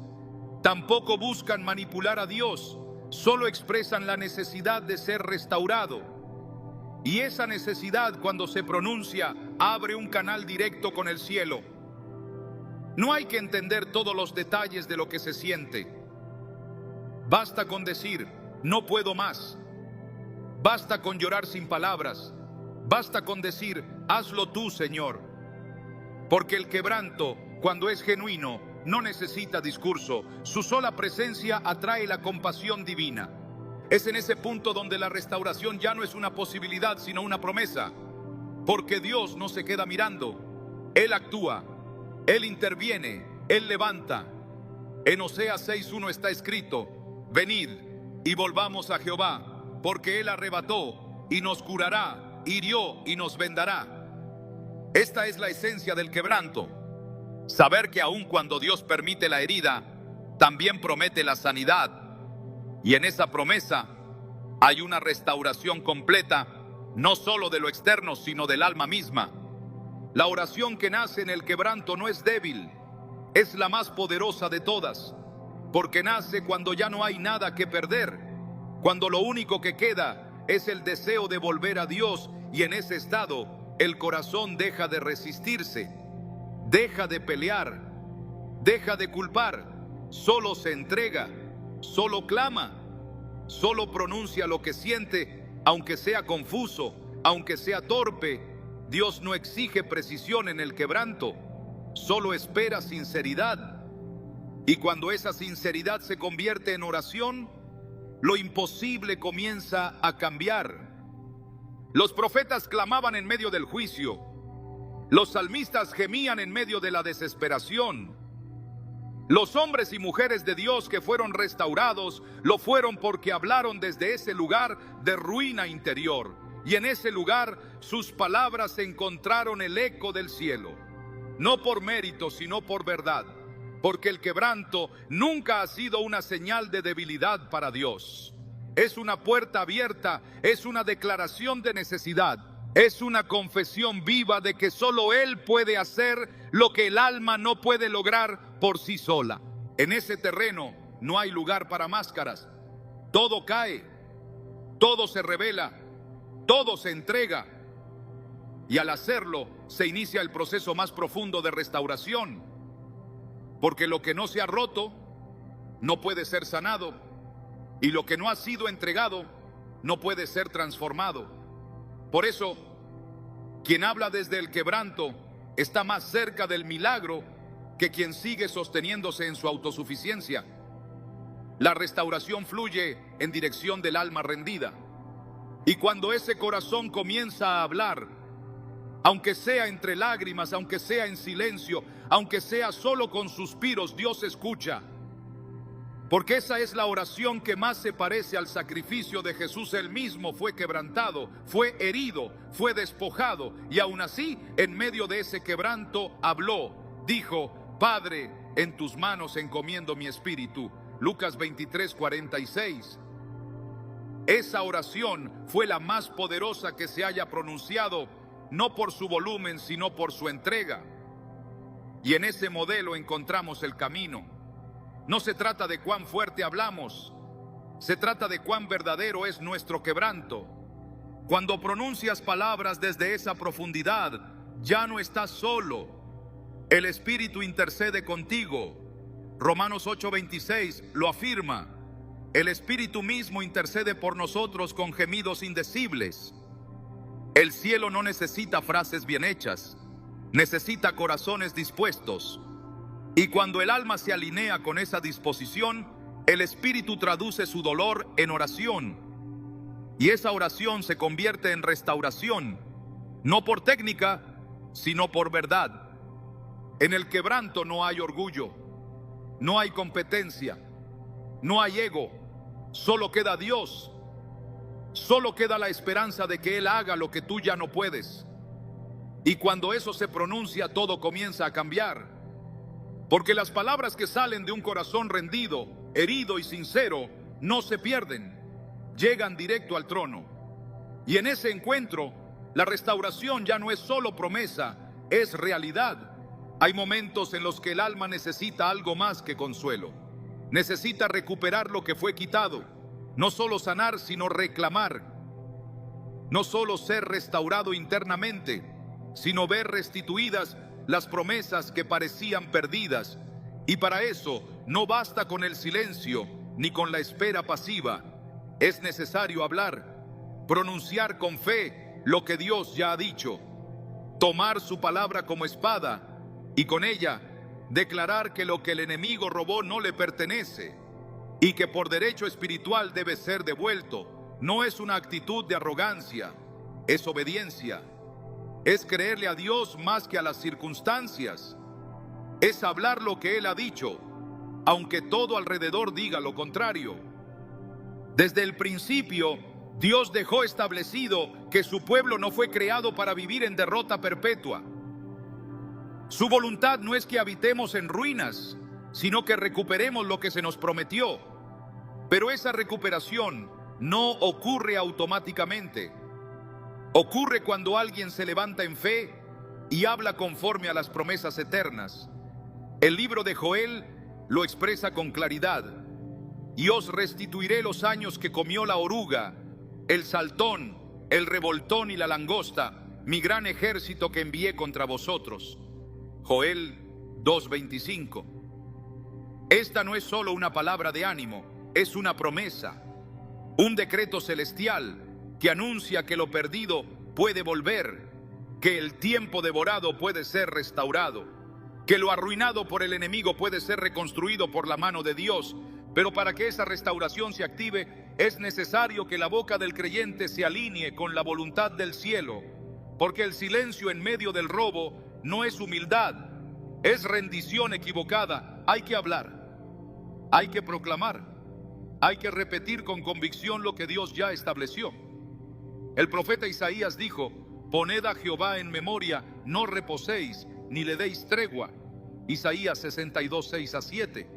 Speaker 1: Tampoco buscan manipular a Dios, solo expresan la necesidad de ser restaurado. Y esa necesidad, cuando se pronuncia, abre un canal directo con el cielo. No hay que entender todos los detalles de lo que se siente. Basta con decir: no puedo más. Basta con llorar sin palabras. Basta con decir: hazlo tú, Señor. Porque el quebranto, cuando es genuino, no necesita discurso. Su sola presencia atrae la compasión divina. Es en ese punto donde la restauración ya no es una posibilidad, sino una promesa. Porque Dios no se queda mirando. Él actúa, Él interviene, Él levanta. En Oseas 6:1 está escrito: venid y volvamos a Jehová, porque Él arrebató y nos curará, hirió y nos vendará. Esta es la esencia del quebranto. Saber que aun cuando Dios permite la herida, también promete la sanidad. Y en esa promesa hay una restauración completa, no solo de lo externo, sino del alma misma. La oración que nace en el quebranto no es débil, es la más poderosa de todas, porque nace cuando ya no hay nada que perder, cuando lo único que queda es el deseo de volver a Dios, y en ese estado el corazón deja de resistirse, deja de pelear, deja de culpar, solo se entrega, solo clama, solo pronuncia lo que siente, aunque sea confuso, aunque sea torpe. Dios no exige precisión en el quebranto, solo espera sinceridad. Y cuando esa sinceridad se convierte en oración, lo imposible comienza a cambiar. Los profetas clamaban en medio del juicio. Los salmistas gemían en medio de la desesperación. Los hombres y mujeres de Dios que fueron restaurados, lo fueron porque hablaron desde ese lugar de ruina interior. Y en ese lugar sus palabras encontraron el eco del cielo. No por mérito, sino por verdad. Porque el quebranto nunca ha sido una señal de debilidad para Dios. Es una puerta abierta, es una declaración de necesidad. Es una confesión viva de que solo Él puede hacer lo que el alma no puede lograr por sí sola. En ese terreno no hay lugar para máscaras. Todo cae, todo se revela, todo se entrega. Y al hacerlo se inicia el proceso más profundo de restauración. Porque lo que no se ha roto no puede ser sanado. Y lo que no ha sido entregado no puede ser transformado. Por eso, quien habla desde el quebranto está más cerca del milagro que quien sigue sosteniéndose en su autosuficiencia. La restauración fluye en dirección del alma rendida. Y cuando ese corazón comienza a hablar, aunque sea entre lágrimas, aunque sea en silencio, aunque sea solo con suspiros, Dios escucha. Porque esa es la oración que más se parece al sacrificio de Jesús. Él mismo fue quebrantado, fue herido, fue despojado, y aún así, en medio de ese quebranto, habló. Dijo: Padre, en tus manos encomiendo mi espíritu. Lucas 23:46. Esa oración fue la más poderosa que se haya pronunciado, no por su volumen, sino por su entrega. Y en ese modelo encontramos el camino. No se trata de cuán fuerte hablamos, se trata de cuán verdadero es nuestro quebranto. Cuando pronuncias palabras desde esa profundidad, ya no estás solo. El Espíritu intercede contigo. Romanos 8:26 lo afirma. El Espíritu mismo intercede por nosotros con gemidos indecibles. El cielo no necesita frases bien hechas, necesita corazones dispuestos. Y cuando el alma se alinea con esa disposición, el Espíritu traduce su dolor en oración. Y esa oración se convierte en restauración, no por técnica, sino por verdad. En el quebranto no hay orgullo, no hay competencia, no hay ego, solo queda Dios. Solo queda la esperanza de que Él haga lo que tú ya no puedes. Y cuando eso se pronuncia, todo comienza a cambiar. Porque las palabras que salen de un corazón rendido, herido y sincero, no se pierden, llegan directo al trono. Y en ese encuentro, la restauración ya no es solo promesa, es realidad. Hay momentos en los que el alma necesita algo más que consuelo. Necesita recuperar lo que fue quitado. No solo sanar, sino reclamar. No solo ser restaurado internamente, sino ver restituidas las promesas que parecían perdidas. Y para eso no basta con el silencio ni con la espera pasiva. Es necesario hablar, pronunciar con fe lo que Dios ya ha dicho, tomar su palabra como espada y con ella declarar que lo que el enemigo robó no le pertenece y que por derecho espiritual debe ser devuelto. No es una actitud de arrogancia, es obediencia. Es creerle a Dios más que a las circunstancias. Es hablar lo que Él ha dicho, aunque todo alrededor diga lo contrario. Desde el principio, Dios dejó establecido que su pueblo no fue creado para vivir en derrota perpetua. Su voluntad no es que habitemos en ruinas, sino que recuperemos lo que se nos prometió. Pero esa recuperación no ocurre automáticamente. Ocurre cuando alguien se levanta en fe y habla conforme a las promesas eternas. El libro de Joel lo expresa con claridad. Y os restituiré los años que comió la oruga, el saltón, el revoltón y la langosta, mi gran ejército que envié contra vosotros. Joel 2:25. Esta no es solo una palabra de ánimo, es una promesa, un decreto celestial que anuncia que lo perdido puede volver, que el tiempo devorado puede ser restaurado, que lo arruinado por el enemigo puede ser reconstruido por la mano de Dios. Pero para que esa restauración se active, es necesario que la boca del creyente se alinee con la voluntad del cielo, porque el silencio en medio del robo no es humildad, es rendición equivocada. Hay que hablar, hay que proclamar, hay que repetir con convicción lo que Dios ya estableció. El profeta Isaías dijo: poned a Jehová en memoria, no reposéis, ni le deis tregua. Isaías 62, 6-7.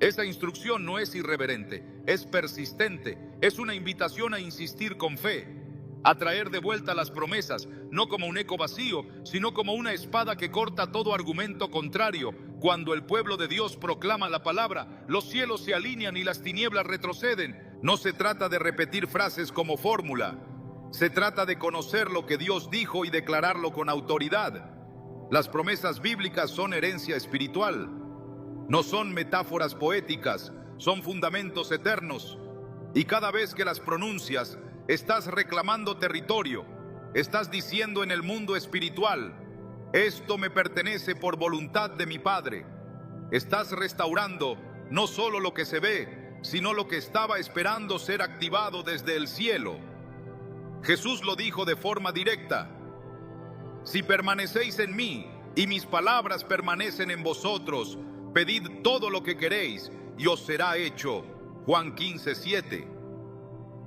Speaker 1: Esta instrucción no es irreverente, es persistente, es una invitación a insistir con fe, a traer de vuelta las promesas, no como un eco vacío, sino como una espada que corta todo argumento contrario. Cuando el pueblo de Dios proclama la palabra, los cielos se alinean y las tinieblas retroceden. No se trata de repetir frases como fórmula, se trata de conocer lo que Dios dijo y declararlo con autoridad. Las promesas bíblicas son herencia espiritual, no son metáforas poéticas, son fundamentos eternos. Y cada vez que las pronuncias, estás reclamando territorio, estás diciendo en el mundo espiritual: esto me pertenece por voluntad de mi Padre. Estás restaurando no solo lo que se ve, sino lo que estaba esperando ser activado desde el cielo. Jesús lo dijo de forma directa: si permanecéis en mí y mis palabras permanecen en vosotros, pedid todo lo que queréis y os será hecho. Juan 15:7.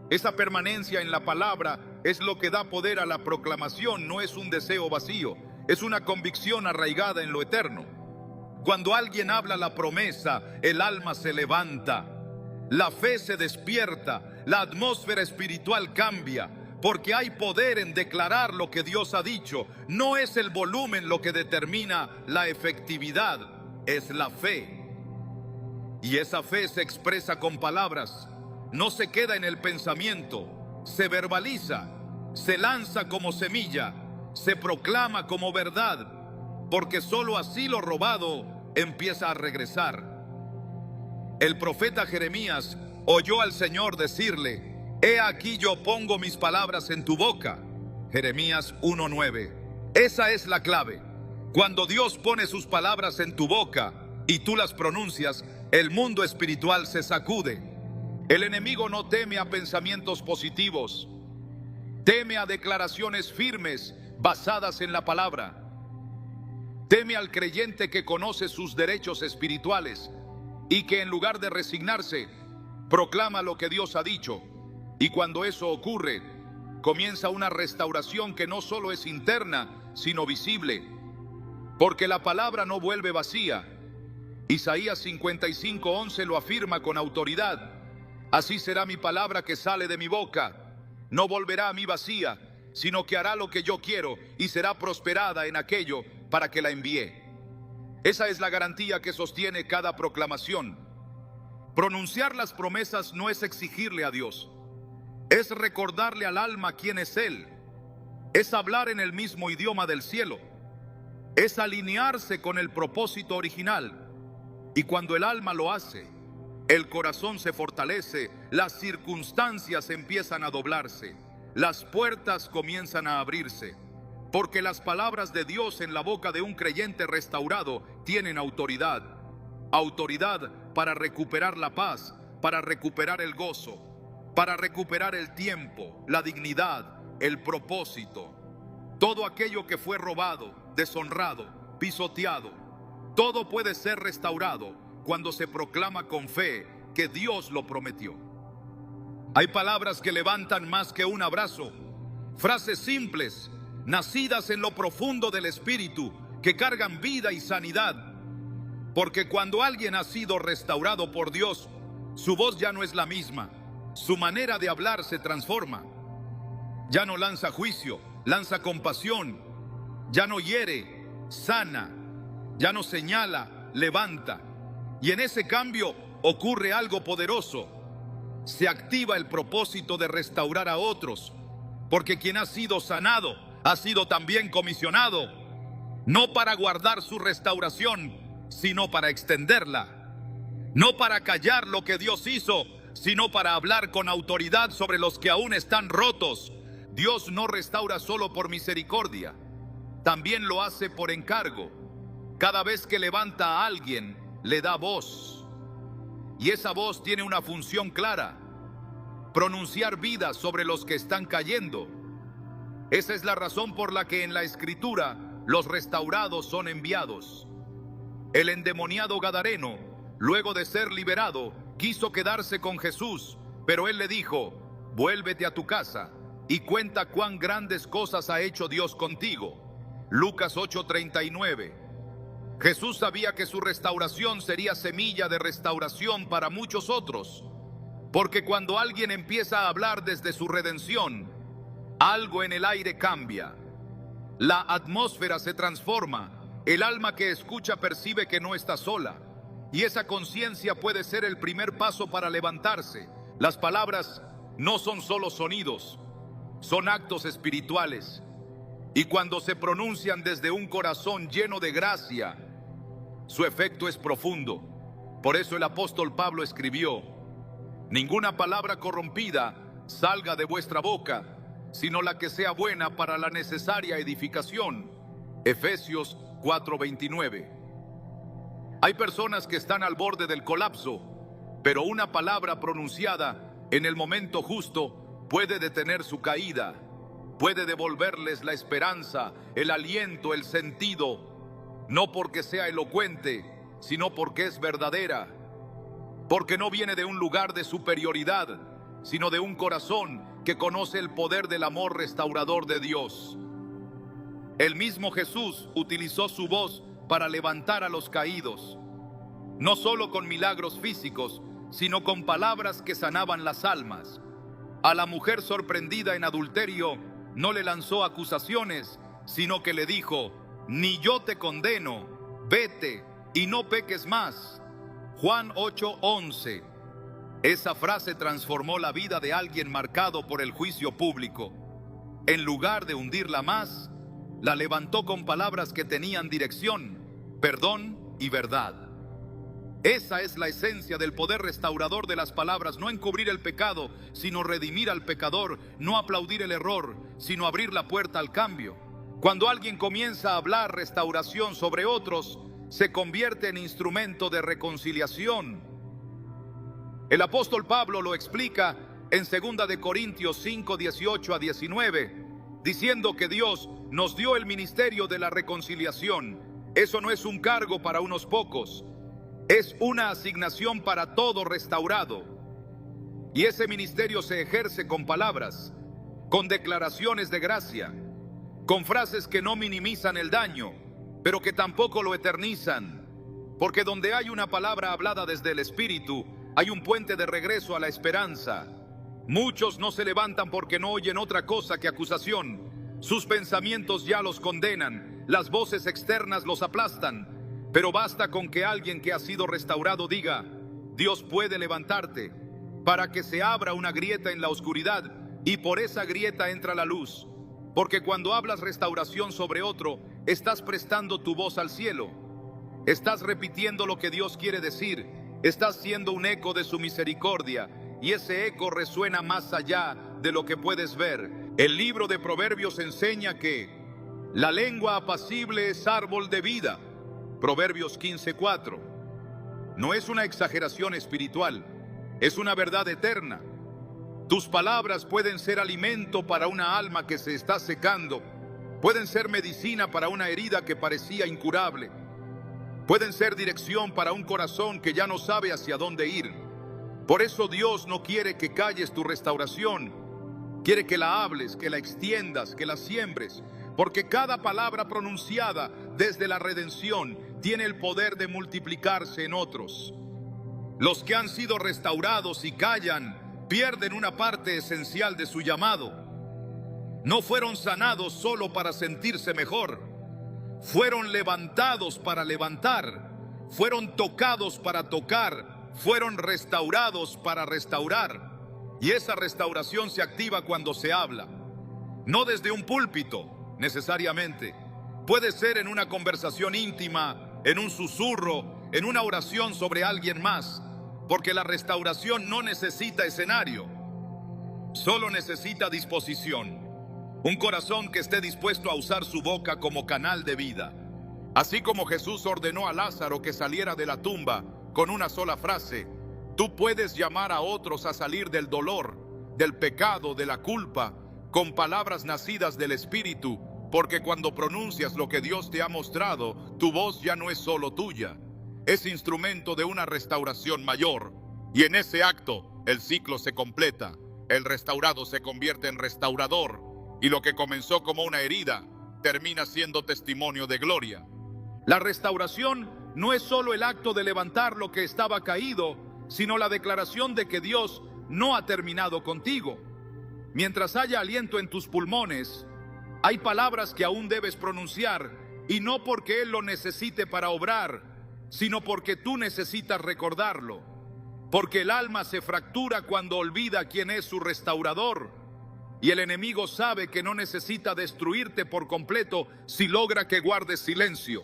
Speaker 1: Esa permanencia en la palabra es lo que da poder a la proclamación, no es un deseo vacío, es una convicción arraigada en lo eterno. Cuando alguien habla la promesa, el alma se levanta, la fe se despierta, la atmósfera espiritual cambia, porque hay poder en declarar lo que Dios ha dicho. No es el volumen lo que determina la efectividad, es la fe. Y esa fe se expresa con palabras, no se queda en el pensamiento, se verbaliza, se lanza como semilla, se proclama como verdad, porque solo así lo robado empieza a regresar. El profeta Jeremías oyó al Señor decirle: he aquí yo pongo mis palabras en tu boca. Jeremías 1:9. Esa es la clave. Cuando Dios pone sus palabras en tu boca y tú las pronuncias, el mundo espiritual se sacude. El enemigo no teme a pensamientos positivos, teme a declaraciones firmes basadas en la palabra. Teme al creyente que conoce sus derechos espirituales y que en lugar de resignarse, proclama lo que Dios ha dicho. Y cuando eso ocurre, comienza una restauración que no solo es interna, sino visible, porque la palabra no vuelve vacía. Isaías 55:11 lo afirma con autoridad: así será mi palabra que sale de mi boca, no volverá a mí vacía, sino que hará lo que yo quiero y será prosperada en aquello para que la envíe. Esa es la garantía que sostiene cada proclamación. Pronunciar las promesas no es exigirle a Dios, es recordarle al alma quién es Él, es hablar en el mismo idioma del cielo, es alinearse con el propósito original. Y cuando el alma lo hace, el corazón se fortalece, las circunstancias empiezan a doblarse, las puertas comienzan a abrirse, porque las palabras de Dios en la boca de un creyente restaurado tienen autoridad. Autoridad para recuperar la paz, para recuperar el gozo, para recuperar el tiempo, la dignidad, el propósito. Todo aquello que fue robado, deshonrado, pisoteado, todo puede ser restaurado cuando se proclama con fe que Dios lo prometió. Hay palabras que levantan más que un abrazo, frases simples, nacidas en lo profundo del espíritu, que cargan vida y sanidad. Porque cuando alguien ha sido restaurado por Dios, su voz ya no es la misma, su manera de hablar se transforma. Ya no lanza juicio, lanza compasión, ya no hiere, sana, ya no señala, levanta. Y en ese cambio ocurre algo poderoso. Se activa el propósito de restaurar a otros, porque quien ha sido sanado ha sido también comisionado. no para guardar su restauración, sino para extenderla, no para callar lo que Dios hizo, sino para hablar con autoridad sobre los que aún están rotos. Dios no restaura solo por misericordia, también lo hace por encargo. Cada vez que levanta a alguien, le da voz. Y esa voz tiene una función clara: pronunciar vida sobre los que están cayendo. Esa es la razón por la que en la Escritura los restaurados son enviados. El endemoniado gadareno, luego de ser liberado, quiso quedarse con Jesús, pero él le dijo: vuélvete a tu casa y cuenta cuán grandes cosas ha hecho Dios contigo. Lucas 8:39. Jesús sabía que su restauración sería semilla de restauración para muchos otros, porque cuando alguien empieza a hablar desde su redención, algo en el aire cambia. La atmósfera se transforma, el alma que escucha percibe que no está sola, y esa conciencia puede ser el primer paso para levantarse. Las palabras no son solo sonidos, son actos espirituales, y cuando se pronuncian desde un corazón lleno de gracia, su efecto es profundo. Por eso el apóstol Pablo escribió: ninguna palabra corrompida salga de vuestra boca, sino la que sea buena para la necesaria edificación. Efesios 4:29. Hay personas que están al borde del colapso, pero una palabra pronunciada en el momento justo puede detener su caída, puede devolverles la esperanza, el aliento, el sentido, no porque sea elocuente, sino porque es verdadera, porque no viene de un lugar de superioridad, sino de un corazón que conoce el poder del amor restaurador de Dios. El mismo Jesús utilizó su voz para levantar a los caídos, no solo con milagros físicos, sino con palabras que sanaban las almas. A la mujer sorprendida en adulterio no le lanzó acusaciones, sino que le dijo: ni yo te condeno, vete y no peques más. Juan 8:11. Esa frase transformó la vida de alguien marcado por el juicio público. En lugar de hundirla más, la levantó con palabras que tenían dirección, perdón y verdad. Esa es la esencia del poder restaurador de las palabras: no encubrir el pecado, sino redimir al pecador; no aplaudir el error, sino abrir la puerta al cambio. Cuando alguien comienza a hablar restauración sobre otros, se convierte en instrumento de reconciliación. El apóstol Pablo lo explica en 2 de Corintios 5:18-19, diciendo que Dios nos dio el ministerio de la reconciliación. Eso no es un cargo para unos pocos, es una asignación para todo restaurado. Y ese ministerio se ejerce con palabras, con declaraciones de gracia, con frases que no minimizan el daño, pero que tampoco lo eternizan. Porque donde hay una palabra hablada desde el Espíritu, hay un puente de regreso a la esperanza. Muchos no se levantan porque no oyen otra cosa que acusación. Sus pensamientos ya los condenan, las voces externas los aplastan. Pero basta con que alguien que ha sido restaurado diga: Dios puede levantarte, para que se abra una grieta en la oscuridad, y por esa grieta entra la luz. Porque cuando hablas restauración sobre otro, estás prestando tu voz al cielo. Estás repitiendo lo que Dios quiere decir. Estás siendo un eco de su misericordia, y ese eco resuena más allá de lo que puedes ver. El libro de Proverbios enseña que la lengua apacible es árbol de vida. Proverbios 15:4. No es una exageración espiritual, es una verdad eterna. Tus palabras pueden ser alimento para una alma que se está secando, pueden ser medicina para una herida que parecía incurable, pueden ser dirección para un corazón que ya no sabe hacia dónde ir. Por eso Dios no quiere que calles tu restauración, quiere que la hables, que la extiendas, que la siembres, porque cada palabra pronunciada desde la redención tiene el poder de multiplicarse en otros. Los que han sido restaurados y callan pierden una parte esencial de su llamado. No fueron sanados solo para sentirse mejor, fueron levantados para levantar, fueron tocados para tocar, fueron restaurados para restaurar. Y esa restauración se activa cuando se habla, no desde un púlpito necesariamente, Puede ser en una conversación íntima, en un susurro, en una oración sobre alguien más, porque la restauración no necesita escenario, solo necesita disposición. Un corazón que esté dispuesto a usar su boca como canal de vida. Así como Jesús ordenó a Lázaro que saliera de la tumba con una sola frase, tú puedes llamar a otros a salir del dolor, del pecado, de la culpa, con palabras nacidas del Espíritu, porque cuando pronuncias lo que Dios te ha mostrado, tu voz ya no es solo tuya, es instrumento de una restauración mayor. Y en ese acto, el ciclo se completa. El restaurado se convierte en restaurador, y lo que comenzó como una herida, termina siendo testimonio de gloria. La restauración no es solo el acto de levantar lo que estaba caído, sino la declaración de que Dios no ha terminado contigo. Mientras haya aliento en tus pulmones, hay palabras que aún debes pronunciar, y no porque Él lo necesite para obrar, sino porque tú necesitas recordarlo. Porque el alma se fractura cuando olvida quién es su restaurador, y el enemigo sabe que no necesita destruirte por completo si logra que guardes silencio.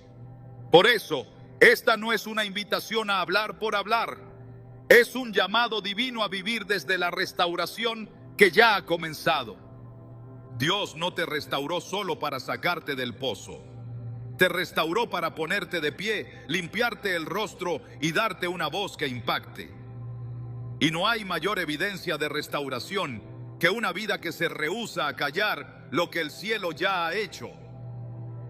Speaker 1: Por eso, esta no es una invitación a hablar por hablar, es un llamado divino a vivir desde la restauración que ya ha comenzado. Dios no te restauró solo para sacarte del pozo. Te restauró para ponerte de pie, limpiarte el rostro y darte una voz que impacte. Y no hay mayor evidencia de restauración que una vida que se rehúsa a callar lo que el cielo ya ha hecho.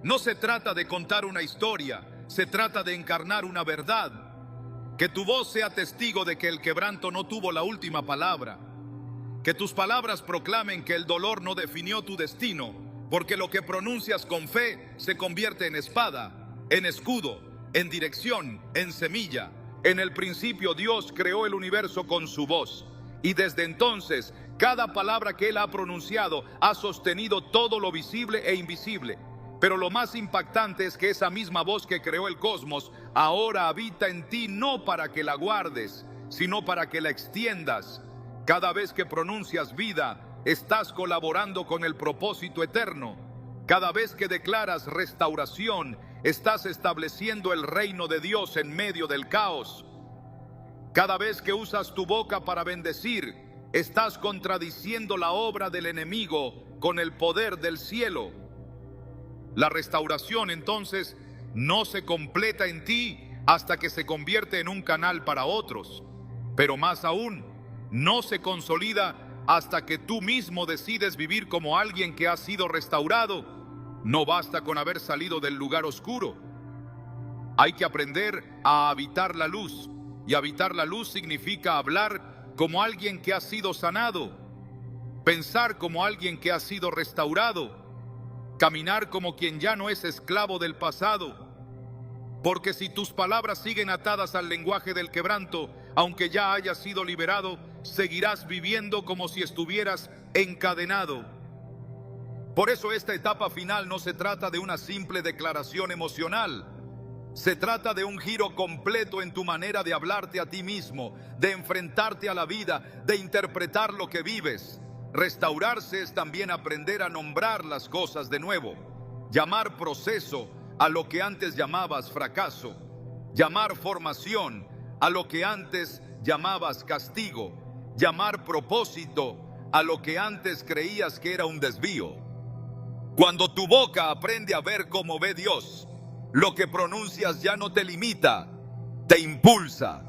Speaker 1: No se trata de contar una historia, se trata de encarnar una verdad. Que tu voz sea testigo de que el quebranto no tuvo la última palabra. Que tus palabras proclamen que el dolor no definió tu destino, porque lo que pronuncias con fe se convierte en espada, en escudo, en dirección, en semilla. En el principio Dios creó el universo con su voz, y desde entonces cada palabra que Él ha pronunciado ha sostenido todo lo visible e invisible. Pero lo más impactante es que esa misma voz que creó el cosmos ahora habita en ti, no para que la guardes, sino para que la extiendas. Cada vez que pronuncias vida, estás colaborando con el propósito eterno. Cada vez que declaras restauración, estás estableciendo el reino de Dios en medio del caos. Cada vez que usas tu boca para bendecir, estás contradiciendo la obra del enemigo con el poder del cielo. La restauración, entonces, no se completa en ti hasta que se convierte en un canal para otros. Pero más aún, no se consolida hasta que tú mismo decides vivir como alguien que ha sido restaurado. No basta con haber salido del lugar oscuro. Hay que aprender a habitar la luz. Y habitar la luz significa hablar como alguien que ha sido sanado, pensar como alguien que ha sido restaurado, caminar como quien ya no es esclavo del pasado. Porque si tus palabras siguen atadas al lenguaje del quebranto, aunque ya hayas sido liberado, seguirás viviendo como si estuvieras encadenado. Por eso esta etapa final no se trata de una simple declaración emocional. Se trata de un giro completo en tu manera de hablarte a ti mismo, de enfrentarte a la vida, de interpretar lo que vives. Restaurarse es también aprender a nombrar las cosas de nuevo, llamar proceso a lo que antes llamabas fracaso, llamar formación a lo que antes llamabas castigo, llamar propósito a lo que antes creías que era un desvío. Cuando tu boca aprende a ver como ve Dios, lo que pronuncias ya no te limita, te impulsa.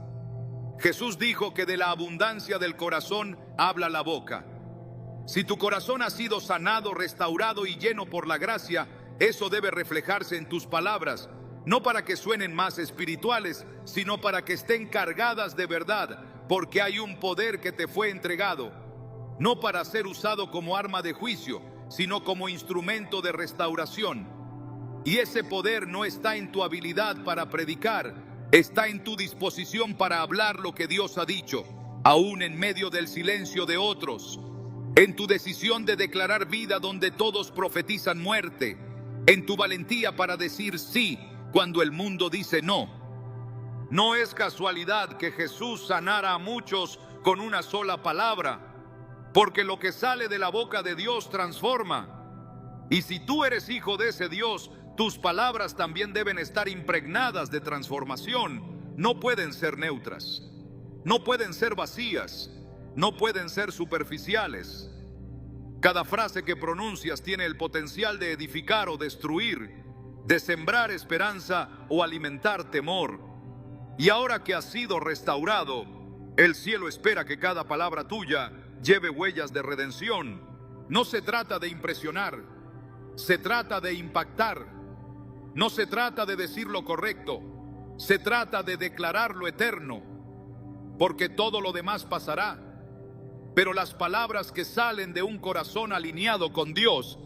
Speaker 1: Jesús dijo que de la abundancia del corazón habla la boca. Si tu corazón ha sido sanado, restaurado y lleno por la gracia, eso debe reflejarse en tus palabras, no para que suenen más espirituales, sino para que estén cargadas de verdad, porque hay un poder que te fue entregado, no para ser usado como arma de juicio, sino como instrumento de restauración. Y ese poder no está en tu habilidad para predicar, está en tu disposición para hablar lo que Dios ha dicho, aún en medio del silencio de otros, en tu decisión de declarar vida donde todos profetizan muerte, en tu valentía para decir sí cuando el mundo dice no. No es casualidad que Jesús sanara a muchos con una sola palabra, porque lo que sale de la boca de Dios transforma. Y si tú eres hijo de ese Dios, tus palabras también deben estar impregnadas de transformación. No pueden ser neutras, no pueden ser vacías, no pueden ser superficiales. Cada frase que pronuncias tiene el potencial de edificar o destruir, de sembrar esperanza o alimentar temor. Y ahora que has sido restaurado, el cielo espera que cada palabra tuya lleve huellas de redención. No se trata de impresionar, se trata de impactar. No se trata de decir lo correcto, se trata de declarar lo eterno, porque todo lo demás pasará. Pero las palabras que salen de un corazón alineado con Dios,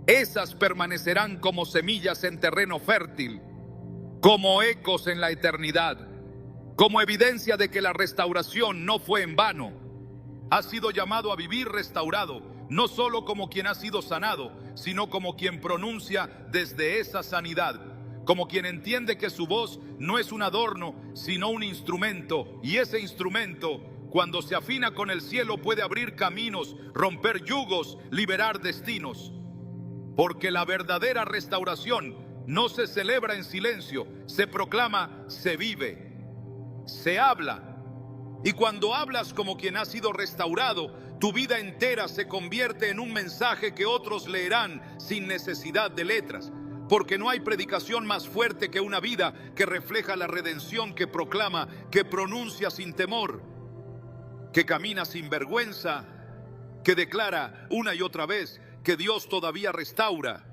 Speaker 1: esas permanecerán como semillas en terreno fértil, como ecos en la eternidad, como evidencia de que la restauración no fue en vano. Has sido llamado a vivir restaurado, no solo como quien ha sido sanado, sino como quien pronuncia desde esa sanidad, como quien entiende que su voz no es un adorno, sino un instrumento, y ese instrumento, cuando se afina con el cielo, puede abrir caminos, romper yugos, liberar destinos. Porque la verdadera restauración no se celebra en silencio, se proclama, se vive, se habla. Y cuando hablas como quien ha sido restaurado, tu vida entera se convierte en un mensaje que otros leerán sin necesidad de letras. Porque no hay predicación más fuerte que una vida que refleja la redención, que proclama, que pronuncia sin temor, que camina sin vergüenza, que declara una y otra vez que Dios todavía restaura.